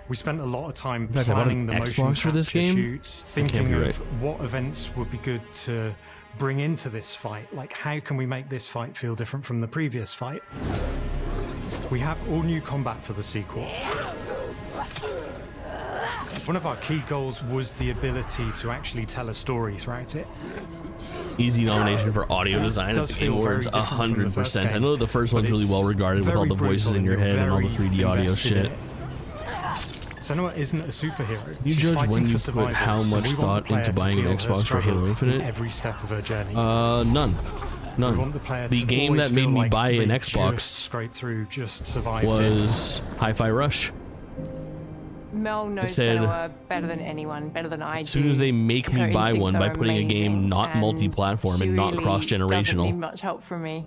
We spent a lot of time fact, I bought planning an the motion Xbox for this capture game. shoots, That can't thinking be of right. what events would be good to bring into this fight. Like, how can we make this fight feel different from the previous fight? We have all new combat for the sequel. One of our key goals was the ability to actually tell a story throughout it. Easy nomination for audio design at the Game Awards, 100%. I know the first one's really well regarded with all the voices in your head and all the 3D audio shit. Senua isn't a superhero. You She's judge fighting when for you survival, put how and much we want thought the player into to buying an feel her Xbox for struggle Halo Infinite? in every step of her journey. None. We want None. the player The to game always that made feel me like buy an they Xbox just scraped through, just survived was Hi-Fi Rush. Mel knows said, Senua better than anyone, better than I do. As soon as they make Her me buy instincts one by are putting a game amazing, not and multi-platform she and not really doesn't need cross-generational, much help from me.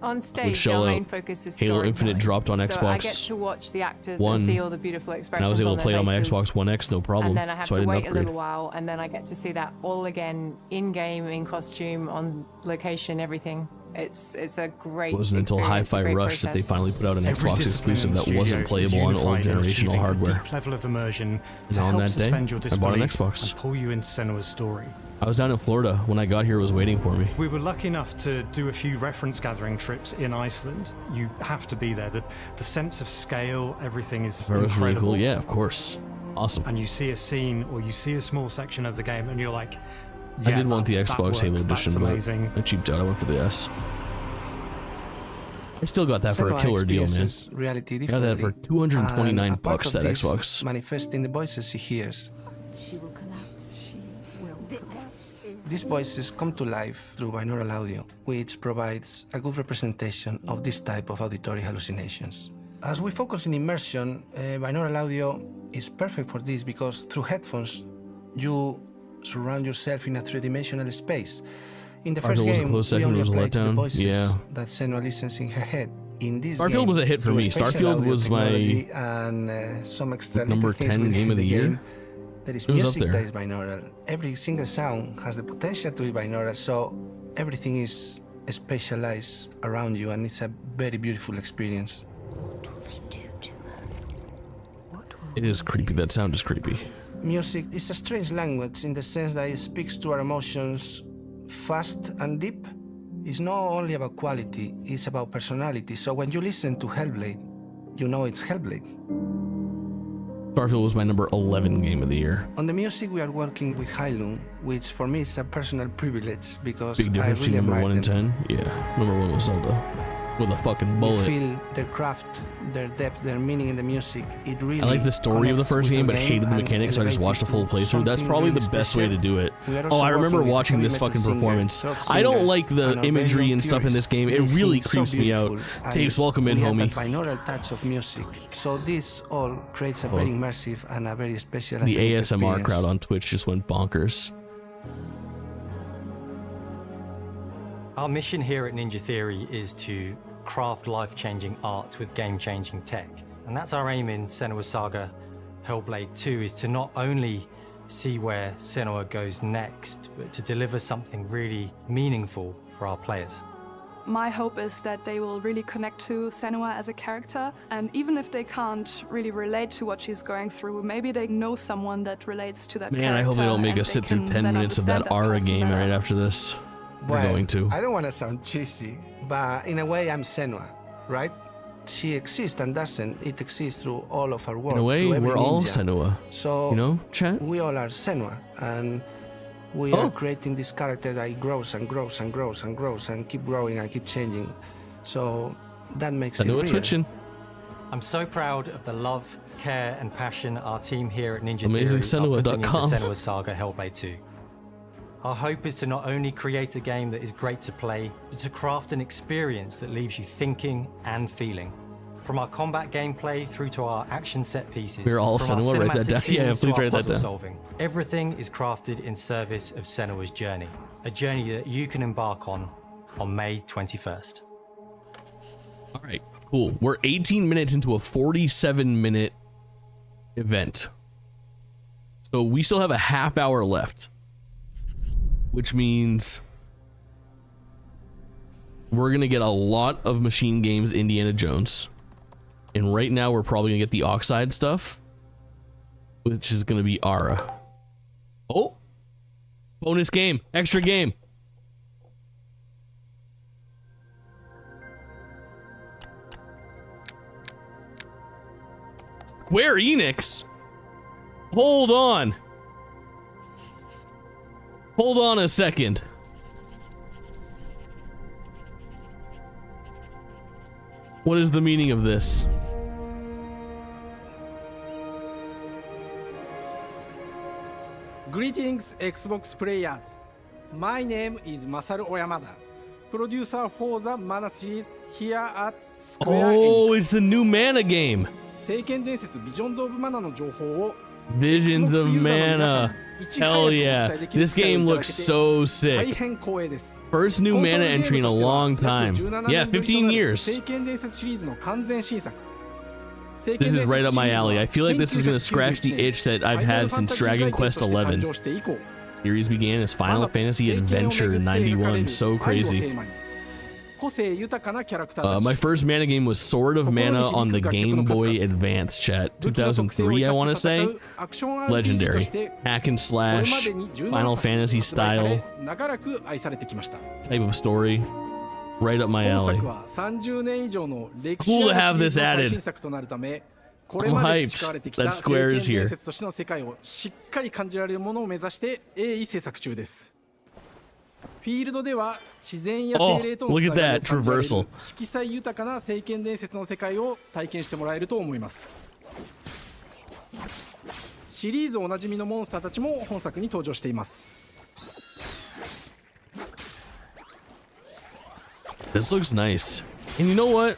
On would stage, shell our main out. focus is Halo Infinite storytelling. dropped on So I get Xbox to watch the actors One, and see all the beautiful and expressions I was able to on play it their on my faces. Xbox One X, no problem. And then I have so I to didn't wait a upgrade. little while, and then I get to see that all again in-game, in costume, on location, everything. It's a great. It wasn't until experience, a Hi-Fi great Rush that they process. finally put out an Every Xbox discipline exclusive in that the wasn't studio is playable on old unified in generational achieving a hardware. deep level of immersion And to on help that day, suspend your I bought an disbelief Xbox. and pull you into Senua's story. I was down in Florida. When I got here, it was waiting for me. We were lucky enough to do a few reference gathering trips in Iceland. You have to be there. The sense of scale, everything is That was really incredible. cool. Yeah, of course. Awesome. And you see a scene or you see a small section of the game and you're like, I yeah, did want the that Xbox works, Halo that's edition, but amazing. I cheaped out. I went for the S. I still got that for a Senua killer deal, man. experiences reality Got that for differently, $229 and a part bucks, of that this Xbox. manifests in the voices she hears. She will collapse. She will collapse. These voices come to life through binaural audio, which provides a good representation of this type of auditory hallucinations. As we focus in immersion, binaural audio is perfect for this because through headphones, you surround yourself in a three-dimensional space. In the first Starfield was a game, close we second, only it was a apply to the letdown. voices Yeah. that Senua listens in her head. In this Starfield game, was a hit for through me. spatial Starfield audio was my technology and some extra number little things 10 within game of the year. game, there is It was up music there. that is binaural. Every single sound has the potential to be binaural, so everything is spatialized around you, and it's a very beautiful experience. It is creepy. That sound is creepy. Music is a strange language in the sense that it speaks to our emotions fast and deep. It's not only about quality, it's about personality. So when you listen to Hellblade, you know it's Hellblade. Starfield was my number 11 game of the year. On the music, we are working with Hylum, which for me is a personal privilege because Big difference I really between number admire 1 and them. 10. Yeah, number 1 was Zelda. With a fucking You bullet. feel their craft, their depth, their meaning in the music. It really I like the story of the connects first with game, but game hated the and mechanics, so I just watched the full elevates it to playthrough. That's something probably really the best way to special. do it. We are Oh, also I remember working with watching heavy this metal fucking singer, performance. rock I don't singers, like the and our imagery very and stuff in this game. It purists. really They sing creeps so me out. beautiful, and Tapes, welcome in, we have homie. that binaural touch of music. So this all creates a Oh. very immersive and a very special and The unique ASMR experience. crowd on Twitch just went bonkers. Our mission here at Ninja Theory is to craft life-changing art with game-changing tech. And that's our aim in Senua Saga Hellblade 2, is to not only see where Senua goes next, but to deliver something really meaningful for our players. My hope is that they will really connect to Senua as a character, and even if they can't really relate to what she's going through, maybe they know someone that relates to that character. Man, I hope they don't make us sit through 10 minutes of that Aura game right after this. We're going to. I don't want to sound cheesy, but in a way I'm Senua, right? She exists and doesn't. It exists through all of our work. In a way, we're all Senua. So, you know, chat? We all are Senua, and we are creating this character that grows and grows and grows and grows and keep growing and keep changing. So that makes it real. Twitching. I'm so proud of the love, care, and passion our team here at Ninja AmazingSenua.com Theory are putting into Senua's Saga Hellblade 2. Our hope is to not only create a game that is great to play, but to craft an experience that leaves you thinking and feeling. From our combat gameplay through to our action set pieces, we're all Senua, write that down. Yeah, please write that down. Solving, everything is crafted in service of Senua's journey, a journey that you can embark on May 21st. All right, cool. We're 18 minutes into a 47-minute event. So we still have a half hour left, which means we're going to get a lot of Machine Games Indiana Jones. And right now we're probably gonna get the Oxide stuff, which is gonna be Aura. Oh, bonus game, extra game. Square Enix? Hold on. Hold on a second. What is the meaning of this? Greetings, Xbox players. My name is Masaru Oyamada, producer for the Mana series here at Square Enix. Oh, it's the new Mana game. 聖剣伝説 Visions of Mana の情報を Visions of Mana. Hell yeah. This game looks so sick. First new Mana entry in a long time. Yeah, 15 years. This is right up my alley. I feel like this is going to scratch the itch that I've had since Dragon Quest XI. Series began as Final Fantasy Adventure 91. So crazy. My first Mana game was Sword of Mana on the Game Boy Advance, chat. 2003, I want to say. Legendary. Hack and slash, Final Fantasy style type of story. Right up my alley. Cool to have this added. I'm hyped that Square is here. Oh, look at that traversal. 色彩豊かな聖剣伝説の世界を体験してもらえると思います。シリーズおなじみのモンスターたちも本作に登場しています。 This looks nice. And you know what?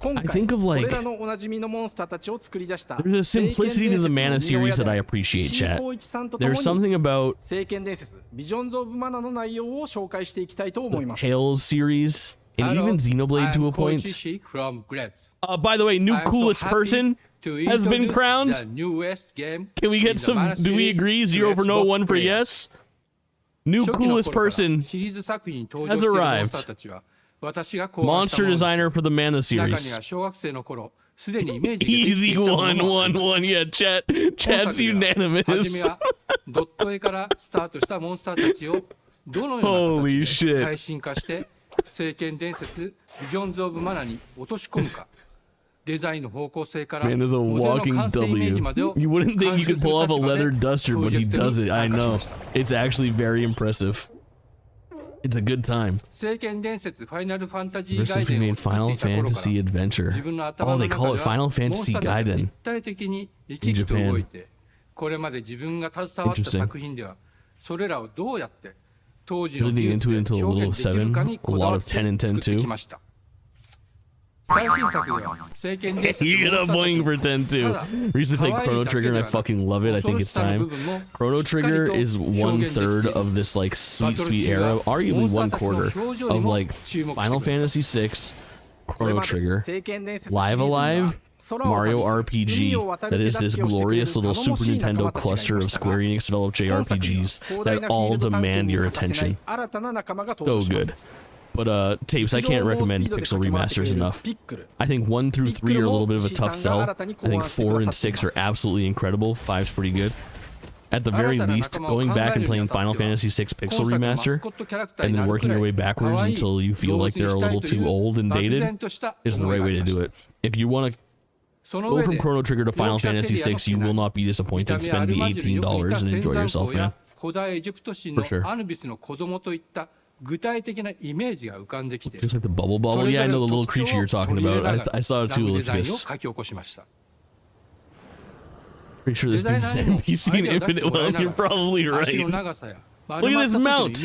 I think of like there's a simplicity to the Mana series that I appreciate, chat. There's something about the Tales series and even Xenoblade to a point. By the way, new coolest person has been crowned. Can we get some? Do we agree? 0 for no, 1 for yes. New coolest person has arrived. Monster designer for the Mana series. Easy 1-1-1. Yeah, chat's unanimous. Holy shit. Man is a walking W. You wouldn't think you could pull off a leather duster, but he does it. I know. It's actually very impressive. It's a good time. Versus we made Final Fantasy Adventure. Oh, they call it Final Fantasy Gaiden in Japan. Interesting. Leading into it until a little 7. A lot of 10 and 10 too. You get a boing for 10 too. Recently played Chrono Trigger and I fucking love it. I think it's time. Chrono Trigger is 1/3 of this like sweet era, arguably 1/4 of like Final Fantasy VI, Chrono Trigger, Live Alive, Mario RPG that is this glorious little Super Nintendo cluster of Square Enix developed JRPGs that all demand your attention. So good. But Tapes, I can't recommend Pixel remasters enough. I think 1 through 3 are a little bit of a tough sell. I think 4 and 6 are absolutely incredible. 5's pretty good. At the very least, going back and playing Final Fantasy VI Pixel Remaster, and then working your way backwards until you feel like they're a little too old and dated, is the right way to do it. If you want to go from Chrono Trigger to Final Fantasy VI, you will not be disappointed. Spend the $18 and enjoy yourself, man. For sure. Just like the bubble. Yeah, I know the little creature you're talking about. I saw it too, Elizabeth. Pretty sure this dude's an NPC in Infinite Realm. You're probably right. Look at this mount.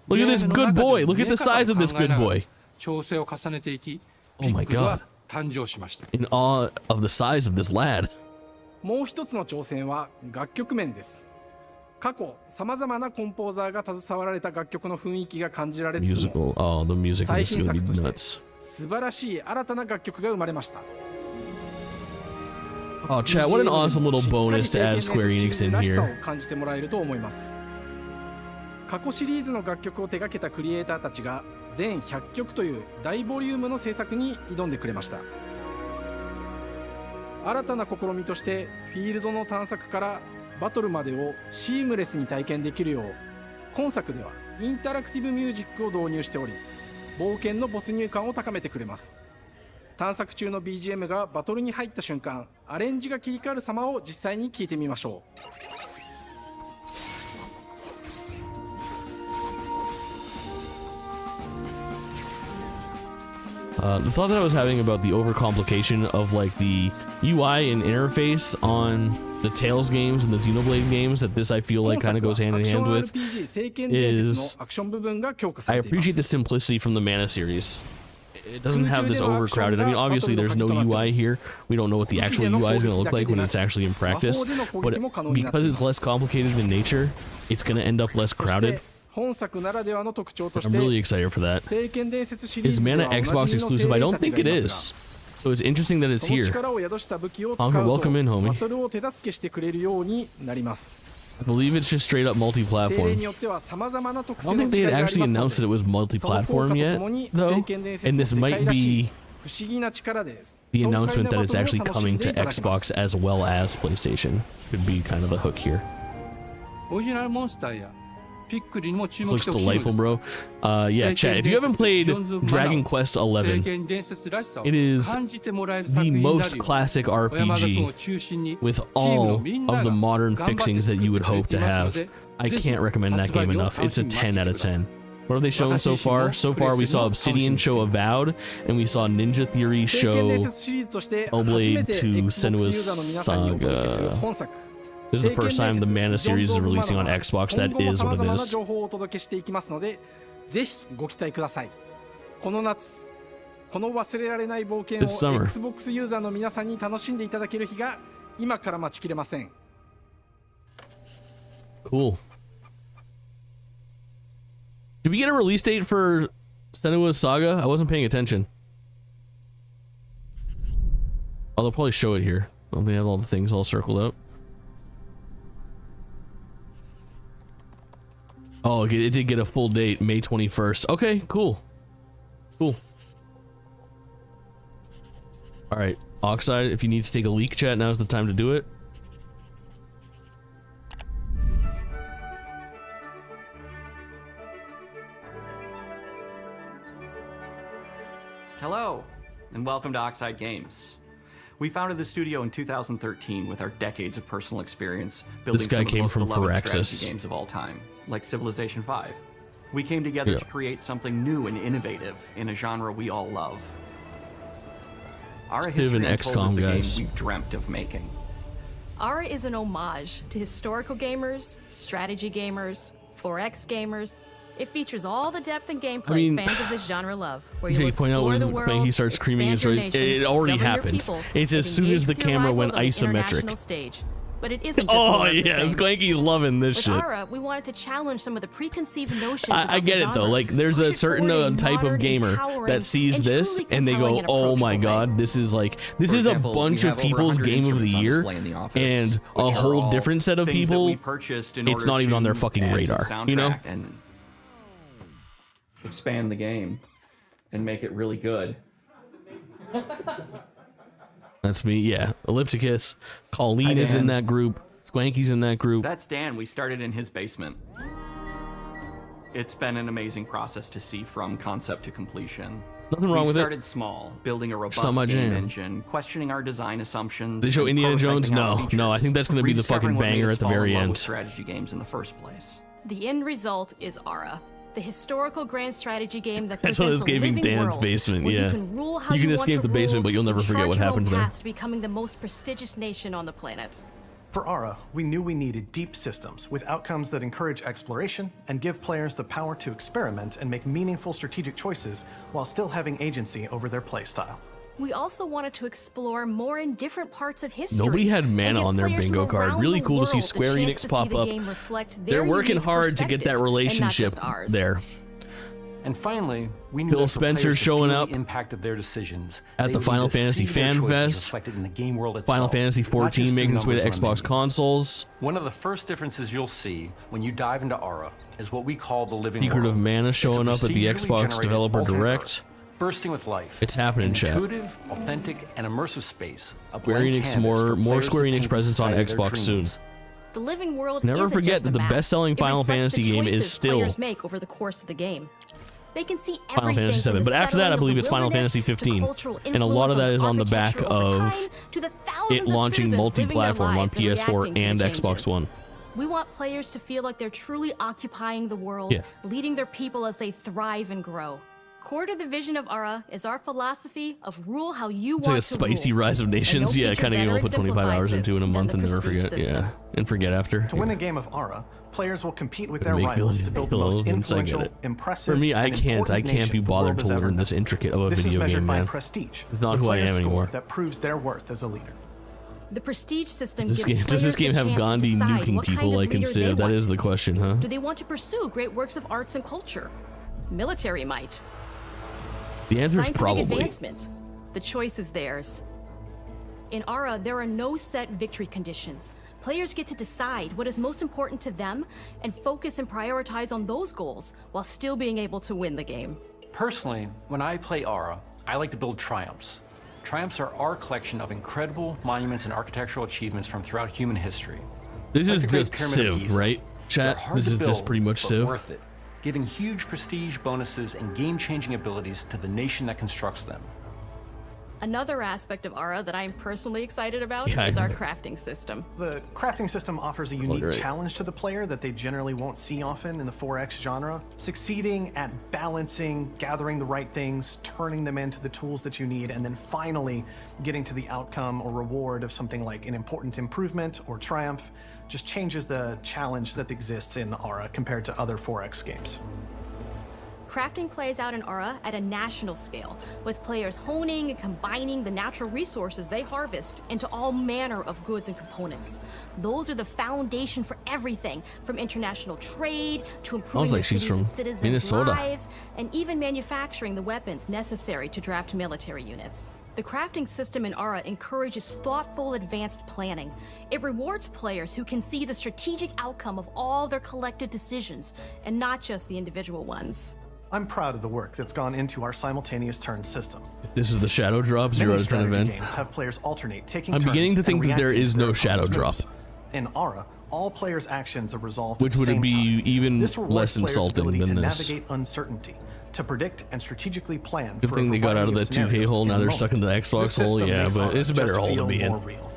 Look at this good boy. Look at the size of this good boy. Oh my god. In awe of the size of this lad. もう一つの挑戦は楽曲面です。過去様々なコンポーザーが携わられた楽曲の雰囲気が感じられつつも、最新作として素晴らしい新たな楽曲が生まれました。Oh, chat, what an awesome little bonus to add Square Enix in here. 感じてもらえると思います。過去シリーズの楽曲を手掛けたクリエイターたちが全100曲という大ボリュームの制作に挑んでくれました。新たな試みとしてフィールドの探索からバトルまでをシームレスに体験できるよう、今作ではインタラクティブミュージックを導入しており、冒険の没入感を高めてくれます。探索中の BGM がバトルに入った瞬間、アレンジが切り替わる様を実際に聴いてみましょう。The thought that I was having about the overcomplication of like the UI and interface on the Tales games and the Xenoblade games, that this I feel like kind of goes hand in hand with, is I appreciate the simplicity from the Mana series. It doesn't have this overcrowded. I mean, obviously there's no UI here. We don't know what the actual UI is going to look like when it's actually in practice, but because it's less complicated in nature, it's going to end up less crowded. I'm really excited for that. Is Mana Xbox exclusive? I don't think it is. So it's interesting that it's here. Conquer, welcome in, homie. I believe it's just straight up multi-platform. I don't think they had actually announced that it was multi-platform yet, though. And this might be the announcement that it's actually coming to Xbox as well as PlayStation. Could be kind of the hook here. This looks delightful, bro. Yeah, chat, if you haven't played Dragon Quest XI, it is the most classic RPG with all of the modern fixings that you would hope to have. I can't recommend that game enough. It's a 10 out of 10. What have they shown so far? So far, we saw Obsidian show Avowed, and we saw Ninja Theory show Hellblade to Senua's Saga. This is the first time the Mana series is releasing on Xbox. That is what it is. ぜひご期待ください。この夏、この忘れられない冒険を Xbox ユーザーの皆さんに楽しんでいただける日が今から待ちきれません。Cool. Did we get a release date for Senua's Saga? I wasn't paying attention. Oh, they'll probably show it here. Oh, they have all the things all circled out. Oh, it did get a full date, May 21st. Okay, cool. Cool. All right, Oxide, if you need to take a leak, chat, now's the time to do it. Hello, and welcome to Oxide Games. We founded the studio in 2013 with our decades of personal experience building some of the most beloved strategy games of all time, like Civilization V. We came together to create something new and innovative in a genre we all love. Ara History Untold is the game we've dreamt of making. Ara is an homage to historical gamers, strategy gamers, 4X gamers. It features all the depth and gameplay fans of this genre love, where you explore the world, he starts screaming his voice. It already happened. It's as soon as the camera went isometric. But it isn't just Oh more of the yeah, same. Squanky's loving this With shit. Ara, we wanted to challenge some of the preconceived notions. I get it though. Like, there's a certain type of gamer that sees this and they go, "Oh my god, this is like this is a bunch of people's game of the year," and a whole different set of people. It's not even on their fucking radar, you know? And expand the game and make it really good. That's me, yeah. Ellipticus, Colleen is in that group. Squanky's in that group. That's Dan. We started in his basement. It's been an amazing process to see from concept to completion. Nothing wrong with it. We started small, building a robust not my game jam. engine, questioning our design assumptions. They show and Indiana Jones? prototyping our No, no. I think that's going to be the rediscovering fucking what made banger us at the fall in very love with end. strategy games in the first place. The end result is Ara, the historical grand strategy game that That's all presents a escaping living Dan's world basement, where yeah. you can rule how You can want escape to the basement, rule but you'll never and forget chart what your own happened there. path to becoming the most prestigious nation on the planet. For Ara, we knew we needed deep systems with outcomes that encourage exploration and give players the power to experiment and make meaningful strategic choices while still having agency over their playstyle. We also wanted to explore more in different parts of history. Nobody had and mana give on their players bingo from card. around Really the cool to see world the Square chance Enix to pop see the up. game reflect They're their working unique hard to get that perspective, and not relationship just ours. there. And finally, we knew Bill that for Spencer players to showing feel up the impact of their decisions at they the would Final need to Fantasy see their Fan choices Fest. reflected in the game world itself, Final Fantasy not just 14 through making its way to numbers on a Xbox menu. consoles. One of the first differences you'll see when you dive into Ara is what we call the living Secret world. of Mana It's a showing up at the procedurally Xbox generated Developer alternate Direct. Earth, bursting with life. It's happening, chat. Intuitive, authentic, and immersive space. A Square blank Enix, canvas more for players Square to Enix paint the presence on society of their Xbox soon. dreams. The living world Never isn't forget just that a the map. best-selling It Final reflects Fantasy the game is choices still players make over the course of the game. They can see Final everything Fantasy from 7, the but after that, I settling of believe the it's Final wilderness Fantasy to 15, cultural and a lot of that influence is on the back architecture over of time, to the it thousands of launching citizens living their multi-platform on lives and reacting PS4 to and the Xbox changes. One. We want players to feel like they're truly occupying the world, Yeah. leading their people as they thrive and grow. Core to the vision of Ara is our philosophy of rule how you It's like want a to spicy rule. Rise of And no Nations. Yeah, feature kind of better you'll put 25 hours exemplifies into in a this month than and the never prestige forget. system. Yeah, and forget after. To win a game of Ara, players will compete with But their make rivals to billions build of the most kills, I get influential, it. impressive, For me, I and can't important be nation the bothered world to has ever learn known. this intricate of a This is video measured game, by man. prestige, It's not the who I player am score anymore. that proves their worth as a leader. The prestige system Does gives this game players have the chance to Gandhi decide nuking what kind people of like in leader they Civ? That want is to the be. question, huh? Do they want to pursue great works of arts and culture? Military might. The answer is Scientific probably. advancement. The choice is theirs. In Ara, there are no set victory conditions. Players get to decide what is most important to them and focus and prioritize on those goals while still being able to win the game. Personally, when I play Ara, I like to build triumphs. Triumphs are our collection of incredible monuments and architectural achievements from throughout human history. This Like is the Great just Pyramid of Civ, Giza. right? They're Chat, hard this to is just build, pretty much but Civ. worth it, giving huge prestige bonuses and game-changing abilities to the nation that constructs them. Another aspect of Ara that I'm personally excited about Yeah, is I our know. crafting system. The crafting system offers a unique great. challenge to the player that they generally won't see often in the 4X genre. Succeeding at balancing, gathering the right things, turning them into the tools that you need, and then finally getting to the outcome or reward of something like an important improvement or triumph just changes the challenge that exists in Ara compared to other 4X games. Crafting plays out in Ara at a national scale, with players honing and combining the natural resources they harvest into all manner of goods and components. Those are the foundation for everything, from international trade to improving like the she's cities from and citizens' Minnesota. lives, and even manufacturing the weapons necessary to draft military units. The crafting system in Ara encourages thoughtful, advanced planning. It rewards players who can see the strategic outcome of all their collective decisions, and not just the individual ones. I'm proud of the work that's gone into our simultaneous turn system. This is the Shadow Drop 0 Many out of 10 strategy event. games have players alternate taking I'm turns beginning to and think that there reacting is to no their Shadow opponent's Drop. moves. In Ara, all players' actions are resolved Which at the would same be time. even This rewards less players' insulting ability than to this. navigate uncertainty, to predict and strategically plan. Good for a thing they got out of variety the 2K scenarios hole. in Now the they're stuck in the moment. Xbox This hole. system Yeah, makes but Ara it's a better just hole to feel be in. more real.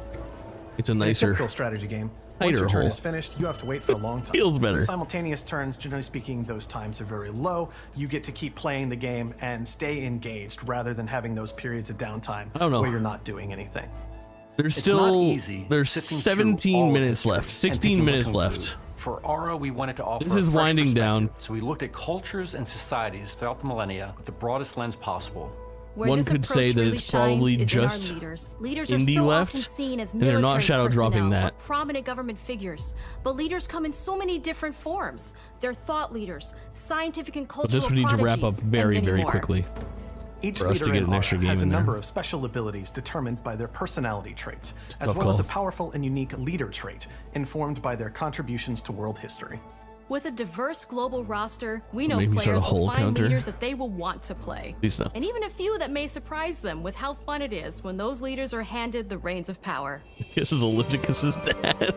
It's a In a nicer. typical strategy game, tighter once your turn hole. is finished, you have to wait for a long time. Feels better. With simultaneous turns, generally speaking, those times are very low. You get to keep playing the game and stay engaged rather than having those periods of downtime I don't know. where you're not doing anything. There's It's not still easy there's sifting through 17 all of minutes history left. and 16 picking what minutes to left. include. For Ara, we wanted to offer This is a fresh winding down. perspective, so we looked at cultures and societies throughout the millennia with the broadest lens possible. one could say that it's probably just indie left, and they're not shadow dropping that. Prominent government figures, but leaders come in so many different forms. They're thought leaders, scientific and cultural. But this would need to wrap up very, very quickly. Each for us to leader get in an extra Aura game has a in there. number of special abilities determined by their personality traits, as Tough well as call. a powerful and unique leader trait informed by their contributions to world history. With a diverse global roster, we know Make me start a players will whole find counter. leaders that they will want to play. Please no. And even a few that may surprise them with how fun it is when those leaders are handed the reins of power. This is Ellipticus's dad.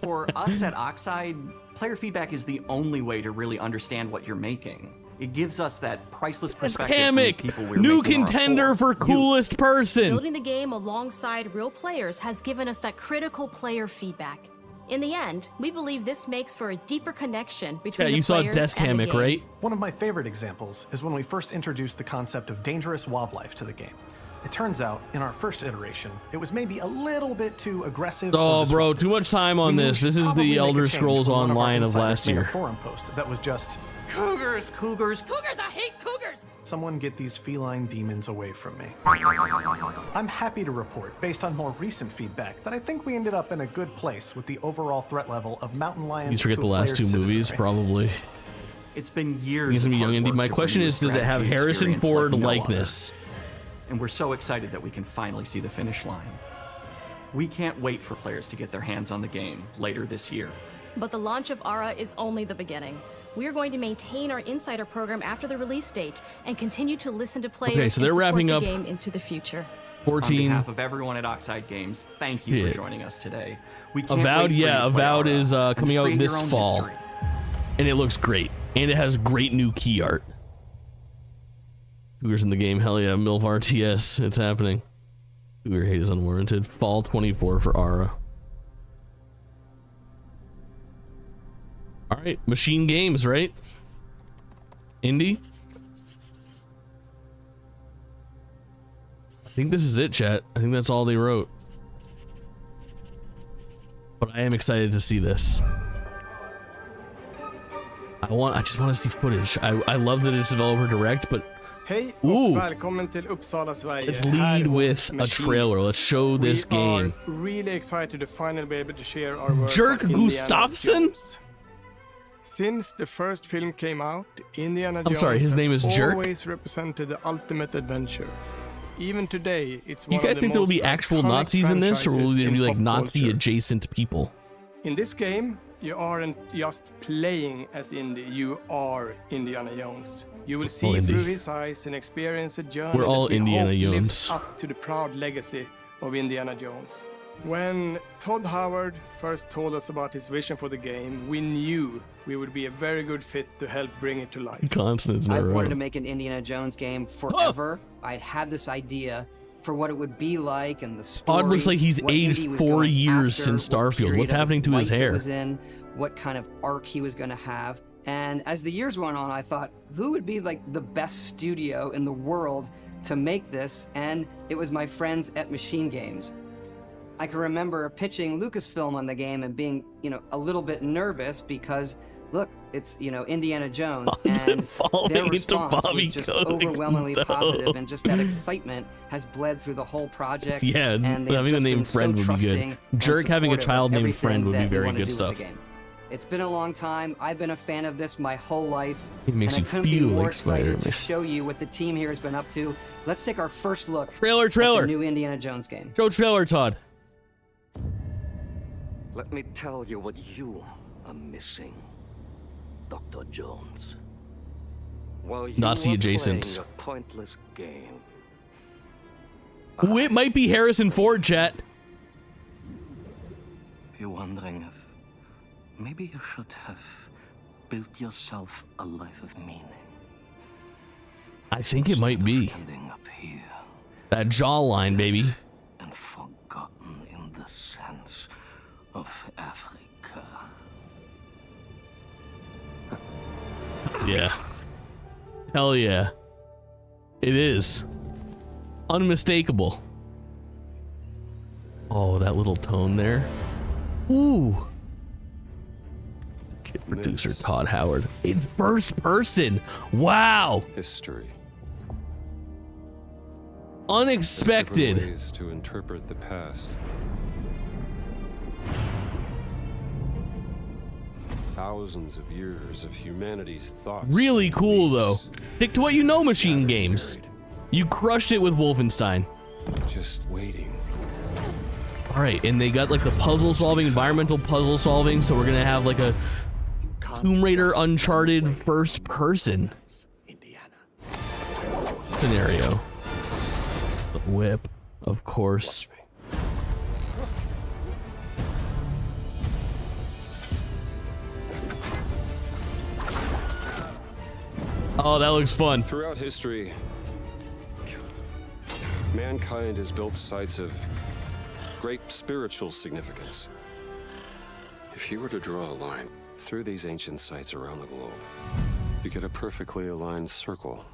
For us at Oxide, player feedback is the only way to really understand what you're making. It gives us that priceless perspective from the Hammock, people we're new making Aura contender for You. coolest person. Building the game alongside real players has given us that critical player feedback. In the end, we believe this makes for a deeper connection between the players and the game. One of my favorite examples is when we first introduced the concept of dangerous wildlife to the game. It turns out, in our first iteration, it was maybe a little bit too aggressive. Oh, or bro, too much time on this. This is probably the make a Elder change Scrolls when one of our Online of insiders last made a year. forum post that was just, Cougars, cougars, cougars, I hate cougars! Someone get these feline demons away from me. I'm happy to report, based on more recent feedback, that I think we ended up in a good place with the overall threat level of mountain lions. You forget to the a last two player's movies, citizenry. probably. It's been years. He's gonna be of young hard indie. work My to question bring is, you a does it have strategy Harrison experience Ford like no other. likeness? And we're so excited that we can finally see the finish line. We can't wait for players to get their hands on the game later this year. But the launch of Aura is only the beginning. We are going to maintain our insider program after the release date and continue to listen to players Okay, so they're and support wrapping the up game into the future. 14. On behalf of everyone at Oxide Games, thank you Yeah. for joining us today. We can't Avowed, wait for you yeah, to play Avowed Aura is and coming out create this your own fall, history. and it looks great, and it has great new key art. Cougars in the game, hell yeah, MILF RTS, it's happening. Cougar hate is unwarranted. Fall 24 for Aura. All right, Machine Games, right? Indie. I think this is it, chat. I think that's all they wrote. But I am excited to see this. I just want to see footage. I love that it's developer direct, but Hej Ooh. och välkommen till Uppsala, Sverige. let's Här lead hos with a Machine trailer. Let's show this We game. are really excited to finally be able to share our work Jerk on Indiana Gustafsson? Jones. Since the first film came out, Indiana Jones I'm sorry, his name has is Jerk? always represented the ultimate adventure. Even today, it's You one guys of the think there will most be actual iconic Nazis in this, or will franchises there be in like pop Nazi culture. adjacent people? In this game, you aren't just playing as Indy, you are Indiana Jones. You will see Indy. through his eyes and experience a journey We're all that we Indiana hope lives Jones. up to the proud legacy of Indiana Jones. When Todd Howard first told us about his vision for the game, we knew we would be a very good fit to help bring it to life. Consonants in a I've row. wanted to make an Indiana Jones game forever. I'd had this idea for what it would be like and the story. Todd looks like he's what aged Indy was 4 going years after, since what Starfield. period What's of happening to his life it hair? was in, what kind of arc he was going to have. And as the years went on, I thought, who would be like the best studio in the world to make this? And it was my friends at Machine Games. I can remember pitching Lucasfilm on the game and being, a little bit nervous because, look, it's, Indiana Jones, and their response was just overwhelmingly positive, and just that excitement has bled through the whole project. Yeah, and they've having the just name been so Friend would be trusting good. and Jerk having a supportive child of named everything Friend would be that we very wanna good do with stuff. the game. It's been a long time. I've been a fan of this my whole life. It makes and you I couldn't be feel more like excited to Spider-Man. show you what the team here has been up to. Let's take our first look Trailer. at the new Indiana Jones game. Show trailer, Todd. Let me tell you what you are missing, Dr. Jones. While you Nazi were adjacent. playing a pointless game, Ooh, it might be Harrison Ford, chat. you're wondering if maybe you should have built yourself a life of meaning. I think it might be. Ending up here That jawline, baby. and forgotten in the sense of Africa. Yeah. Hell yeah. It is. Unmistakable. Oh, that little tone there. Ooh. Kid producer Todd Howard. It's first person. Wow. History. Unexpected. Ways to interpret the past. Thousands of years of humanity's thoughts. Really cool though. Stick to what you know, machine games. You crushed it with Wolfenstein. Just waiting. All right, and they got like the puzzle solving, environmental puzzle solving. So we're gonna have like a Tomb Raider Uncharted first person scenario. The whip, of course. Oh, that looks fun. Throughout history, mankind has built sites of great spiritual significance. If you were to draw a line through these ancient sites around the globe, you get a perfectly aligned circle.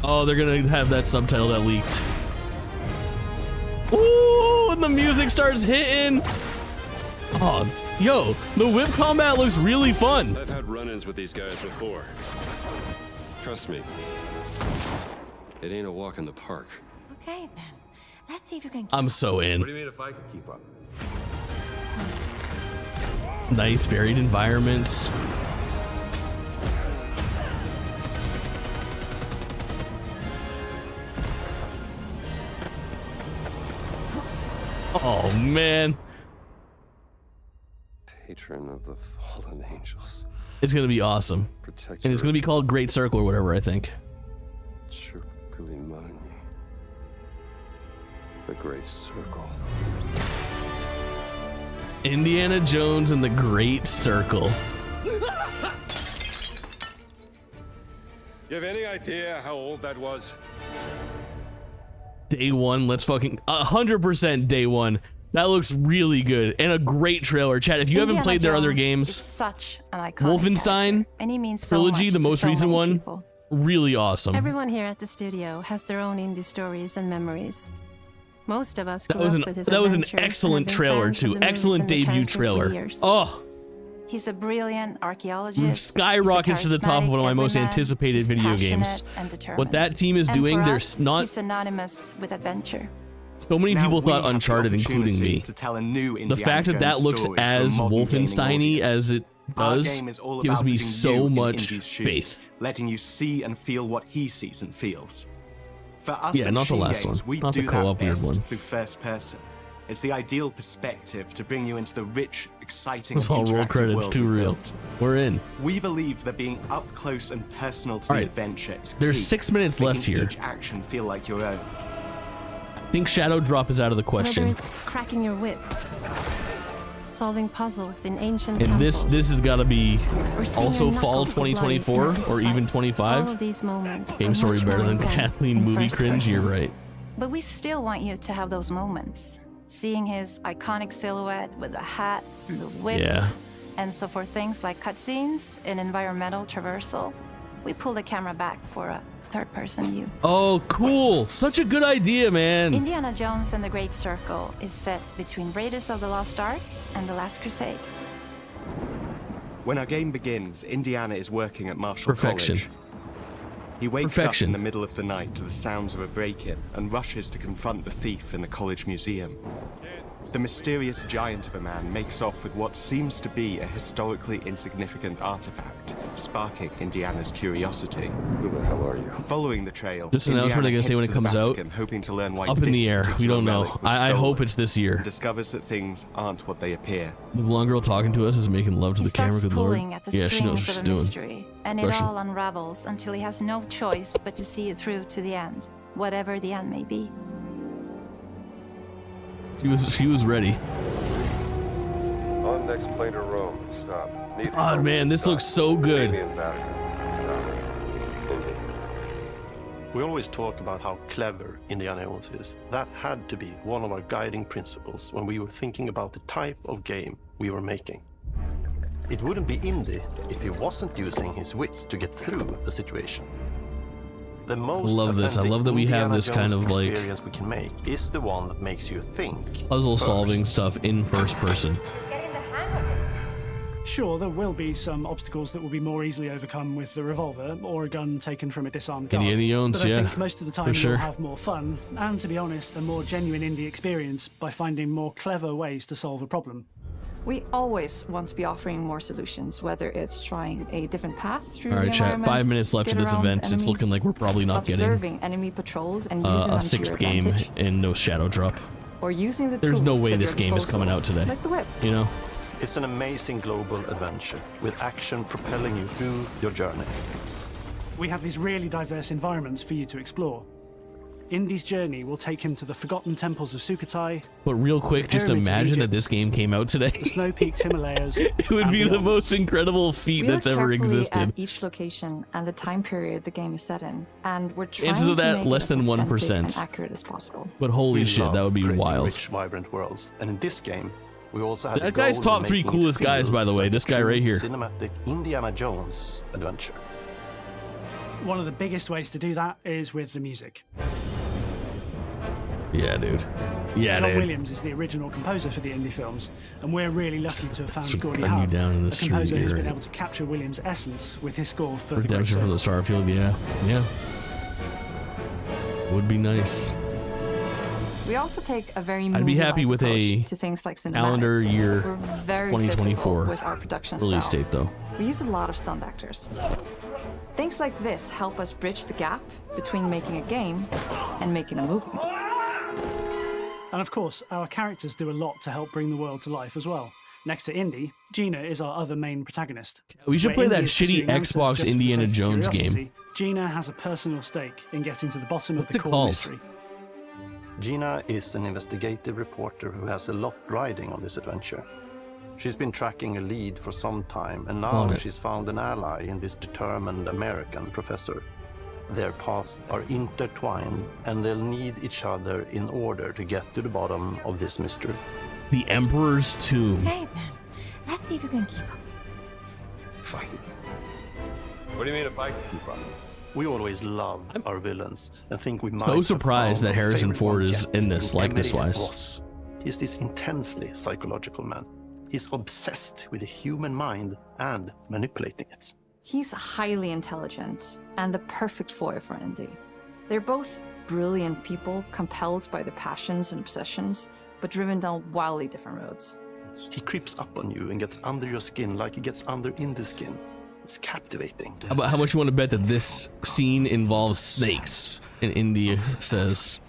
Oh, they're gonna have that subtitle that leaked. Ooh, and the music starts hitting. Oh, yo, the whip combat looks really fun. I've had run-ins with these guys before. Trust me, it ain't a walk in the park. Okay, then. Let's see if you can. I'm so in. What do you mean if I could keep up? Nice varied environments. Oh man. Patron of the fallen angels. It's gonna be awesome. And it's gonna be called Great Circle or whatever, I think. The Great Circle. Indiana Jones and the Great Circle. You have any idea how old that was? Day one, let's fucking 100% day one. That looks really good and a great trailer. Chat, if you haven't played their other games, such an iconic Wolfenstein and he means so trilogy, much the to most so recent many one, people. really awesome. Everyone here at the studio has their own indie stories and memories. Most of us That grew was up an with his excellent adventures and have been trailer fans of too. the movies Excellent and the debut characters for trailer. years. Oh, He's a brilliant archaeologist. skyrockets to the top of one of my most anticipated video games. What that team is doing, there's not He's synonymous with adventure. so many people thought Uncharted, including me. To tell a new The Indiana fact that that Jones looks story for a as modern gaming Wolfenstein-y as it Our does game is all gives about me putting so you in much Indy's shoes, faith. letting you see and feel what he sees and feels. For us Yeah, at not the Machine last Games, one. we Not the do co-op that weird best one. through first person. It's the ideal perspective to bring you into the rich, exciting, It's and all roll interactive credits, world too we real. built. We're in. We believe that being up close and personal to All the right. adventure is There's key, 6 minutes left making here. each action feel like your own. I think Shadow Drop is out of the question. Whether it's cracking your whip, solving puzzles in ancient And temples, this has got to be or seeing also your fall knuckles go bloody in a 2024 fist or fight. even 25. All of these moments Game are story much better more than intense Kathleen in movie first cringe. person. You're right. But we still want you to have those moments. Seeing his iconic silhouette with the hat and the whip. Yeah. And so for things like cutscenes and environmental traversal, we pull the camera back for a third-person view. Oh, cool! Such a good idea, man. Indiana Jones and the Great Circle is set between Raiders of the Lost Ark and The Last Crusade. When our game begins, Indiana is working at Marshall Perfection. College. He wakes Perfection. up in the middle of the night to the sounds of a break-in and rushes to confront the thief in the college museum. The mysterious giant of a man makes off with what seems to be a historically insignificant artifact, sparking Indiana's curiosity. Who the hell are you? Following the trail, This announcement they're gonna say when it comes out. hoping to learn why Up in this the air. We particular don't know. relic was I hope stolen, it's this year. and discovers that things aren't what they appear. The blonde girl talking to us is making love to He the camera. starts Good lord. pulling at the Yeah, she knows what strings she's of a doing. mystery, and it Question. all unravels until he has no choice but to see it through to the end, whatever the end may be. She was ready. On next plane to Rome. Stop. Need God, man, this looks so good. Maybe in Vatican. Stop. Indy. We always talk about how clever Indiana Jones is. That had to be one of our guiding principles when we were thinking about the type of game we were making. It wouldn't be Indy if he wasn't using his wits to get through the situation. The most Love this. I authentic love that we have Indiana this kind Jones of like experience we can make is the one that makes you think puzzle first. solving stuff in first person. Sure, there will be some obstacles that will be more easily overcome with the revolver or a gun taken from a disarmed guard. Indiana Jones, but I yeah, think most of the time for sure. you'll have more fun and, to be honest, a more genuine indie experience by finding more clever ways to solve a problem. We always want to be offering more solutions, whether it's trying a different path through All the right, chat. environment 5 minutes left of this event. enemies, It's looking like we're probably not getting observing enemy patrols and using a them to sixth your game advantage, and no shadow drop. or using the There's tools no way at this your game is disposal, coming out today. like the whip. You know? It's an amazing global adventure with action propelling you through your journey. We have these really diverse environments for you to explore. Indy's journey will take him to the forgotten temples of Sukhothai. But real quick, just pyramids of imagine that Egypt, this game came out today. the snow-peaked Himalayas. It would be the most incredible feat We that's look ever carefully existed. at each location and the time period the game is set in, and we're trying Chances of to that make less it as than authentic 1%. and accurate as possible. But holy We shit, love that would be creating wild. Rich, vibrant worlds, and in this game, we also have That guy's top 3 coolest guys, by the way. This guy right here. Cinematic Indiana Jones adventure. One of the biggest ways to do that is with the music. Yeah, dude. Yeah, John dude. Williams is the original composer for the indie films, and we're really lucky to have found Some Gordy gun you Howe, down in the a composer street who's here. been able to capture Williams' essence with his score for The Great Redemption from the Starfield, yeah. Yeah. Would be nice. We also take a very I'd be happy movie-like with approach a to things like calendar cinematics. year We're very 2024 physical with our production release style. date, though. We use a lot of stunt actors. Things like this help us bridge the gap between making a game and making a movie. And of course, our characters do a lot to help bring the world to life as well. Next to Indy, Gina is our other main protagonist. We should Where play Indy that is shitty pursuing answers Xbox just for the Indiana sake of Jones game. curiosity, Gina has a personal stake in getting to the bottom What's of the it core called? mystery. Gina is an investigative reporter who has a lot riding on this adventure. She's been tracking a lead for some time, and now On it. she's found an ally in this determined American professor. Their paths are intertwined, and they'll need each other in order to get to the bottom of this mystery. The Emperor's Tomb. Okay, then. Let's see if we can keep up. Fight. What do you mean if I can keep up? We always love our villains and think we might So have surprised found that our Harrison favorite Ford one is yet in this, in likeness Emery wise. Ross. He's this intensely psychological man. He's obsessed with the human mind and manipulating it. He's highly intelligent and the perfect foil for Indy. They're both brilliant people, compelled by their passions and obsessions, but driven down wildly different roads. He creeps up on you and gets under your skin like he gets under in the skin. It's captivating. How much you want to bet that this scene involves snakes? And Indy says,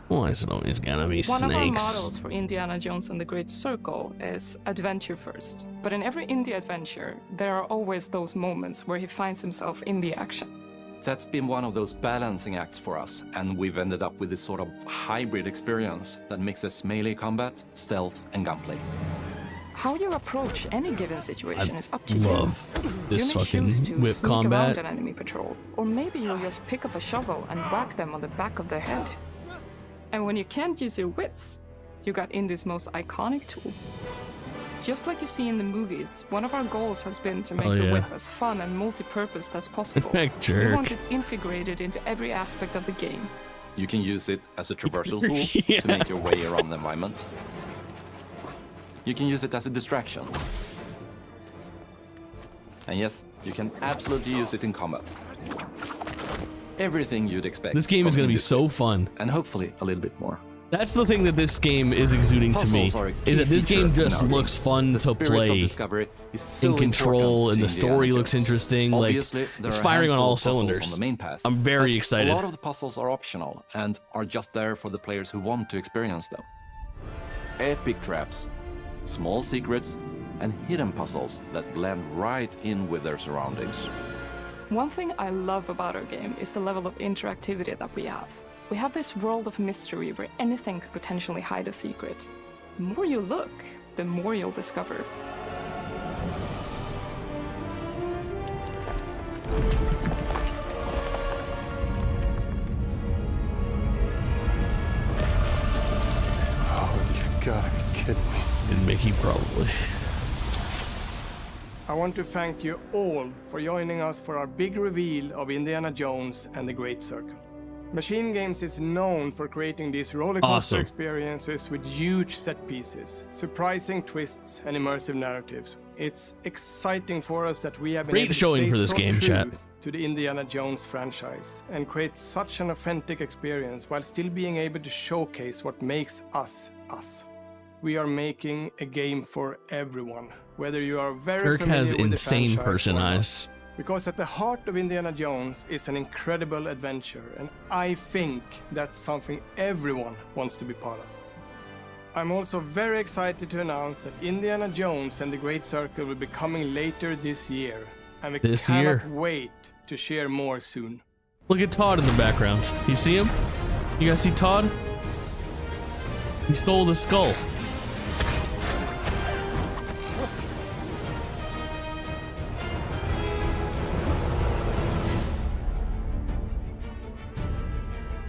why is it always gonna be One of our snakes? models for Indiana Jones and the Great Circle is adventure first. But in every indie adventure, there are always those moments where he finds himself in the action. That's been one of those balancing acts for us, and we've ended up with this sort of hybrid experience that mixes melee combat, stealth, and gunplay. How you approach any given situation is up to love you. this You may choose fucking to whip sneak combat. around an enemy patrol, or maybe you'll just pick up a shovel and whack them on the back of their head. And when you can't use your wits, you got Indy's most iconic tool. Just like you see in the movies, one of our goals has been to make Oh, the yeah. whip as fun and multi-purposed as possible. Jerk. We want it integrated into every aspect of the game. You can use it as a traversal tool Yeah. to make your way around the environment. You can use it as a distraction. And yes, you can absolutely use it in combat. Everything you'd expect. This game is from going to be Indy's so whip, fun. and hopefully a little bit more. That's the thing that this game is exuding to me, Puzzles are a is key that this feature game in just our looks game. fun The to spirit of play, discovery is so in control, important and to the story Indiana looks Jones. interesting. Like, Obviously, there it's are a firing on handful all of puzzles cylinders. on the main path, I'm very but excited. A lot of the puzzles are optional and are just there for the players who want to experience them. Epic traps, small secrets, and hidden puzzles that blend right in with their surroundings. One thing I love about our game is the level of interactivity that we have. We have this world of mystery where anything could potentially hide a secret. The more you look, the more you'll discover. Oh, you gotta be kidding me. And Mickey probably. I want to thank you all for joining us for our big reveal of Indiana Jones and the Great Circle. Machine Games is known for creating these rollercoaster Awesome. experiences with huge set pieces, surprising twists, and immersive narratives. It's exciting for us that we have been Great able showing to for stay this so game, true chat. to the Indiana Jones franchise and create such an authentic experience while still being able to showcase what makes us us. We are making a game for everyone, whether you are very Kirk familiar has with the insane franchise person or not. eyes. Because at the heart of Indiana Jones is an incredible adventure, and I think that's something everyone wants to be part of. I'm also very excited to announce that Indiana Jones and the Great Circle will be coming later this year, and we cannot wait to share more soon. Look at Todd in the background. You see him? You guys see Todd? He stole the skull.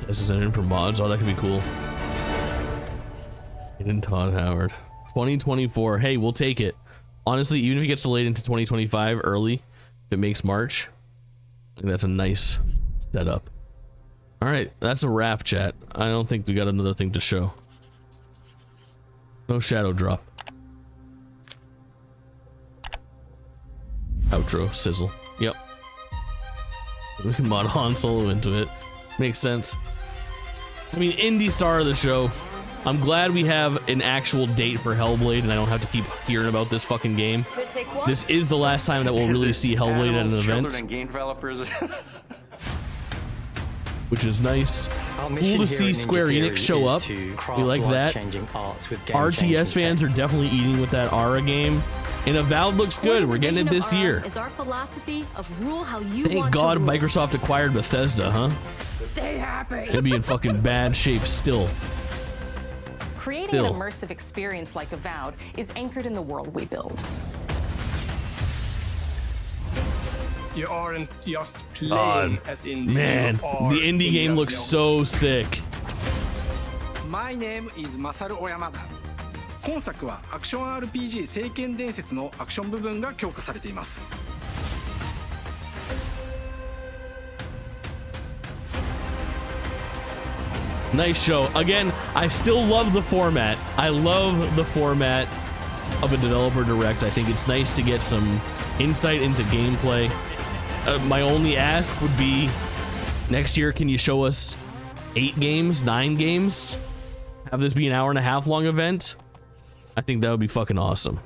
This is an in for mods. Oh, that could be cool. Hidden Todd Howard. 2024. Hey, we'll take it. Honestly, even if it gets delayed into 2025 early, if it makes March, I think that's a nice setup. All right, that's a wrap, chat. I don't think we got another thing to show. No shadow drop. Outro sizzle. Yep. We can mod Han Solo into it. Makes sense. I mean, indie star of the show. I'm glad we have an actual date for Hellblade and I don't have to keep hearing about this fucking game. This is the last time that we'll really see Hellblade at an event. Children and game developers. Which is nice. Cool to see Square Enix show up. We like that. RTS fans are definitely eating with that Aura game. And Avowed looks good. We're getting it this year. Is our philosophy of rule how you Thank want God to rule. Microsoft acquired Bethesda, huh? Stay happy. They'd be in fucking bad shape still. Creating an immersive experience like Avowed is anchored in the world we build. You aren't just playing as indie. Man, the indie game looks so sick. My name is Masaru Oyamada. 今作はアクション RPG 聖剣伝説のアクション部分が強化されています。Nice show. Again, I still love the format. I love the format of a developer direct. I think it's nice to get some insight into gameplay. My only ask would be, next year, can you show us 8 games, 9 games? Have this be an hour-and-a-half long event? I think that would be fucking awesome.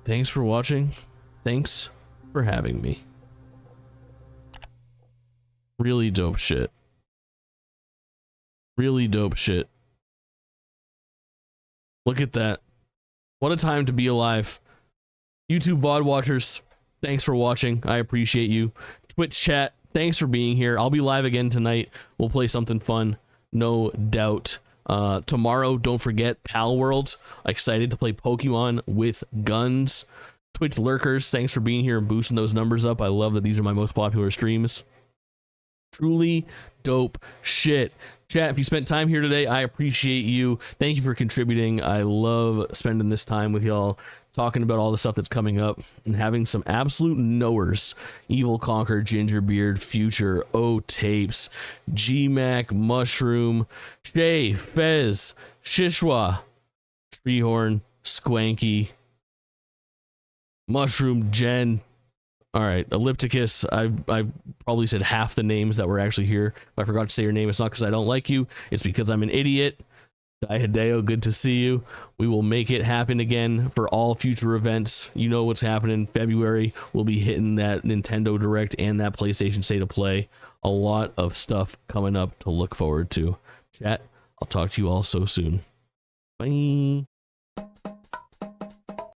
Thanks for watching. Thanks for having me. Really dope shit. Really dope shit. Look at that. What a time to be alive. YouTube VOD watchers, thanks for watching. I appreciate you. Twitch chat, thanks for being here. I'll be live again tonight. We'll play something fun, no doubt. Tomorrow, don't forget Pal World. Excited to play Pokemon with guns. Twitch lurkers, thanks for being here and boosting those numbers up. I love that these are my most popular streams. Truly dope shit. Chat, if you spent time here today, I appreciate you. Thank you for contributing. I love spending this time with y'all, talking about all the stuff that's coming up and having some absolute knowers. Evil Conquer, Gingerbeard, Future, O-Tapes, G-Mac, Mushroom, Shay, Fez, Shishwa, Treehorn, Squanky, Mushroom, Jen. All right, Ellipticus. I probably said half the names that were actually here. If I forgot to say your name, it's not because I don't like you. It's because I'm an idiot. Dai Hideo, good to see you. We will make it happen again for all future events. You know what's happening. February, we'll be hitting that Nintendo Direct and that PlayStation State of Play. A lot of stuff coming up to look forward to. Chat, I'll talk to you all so soon. Bye.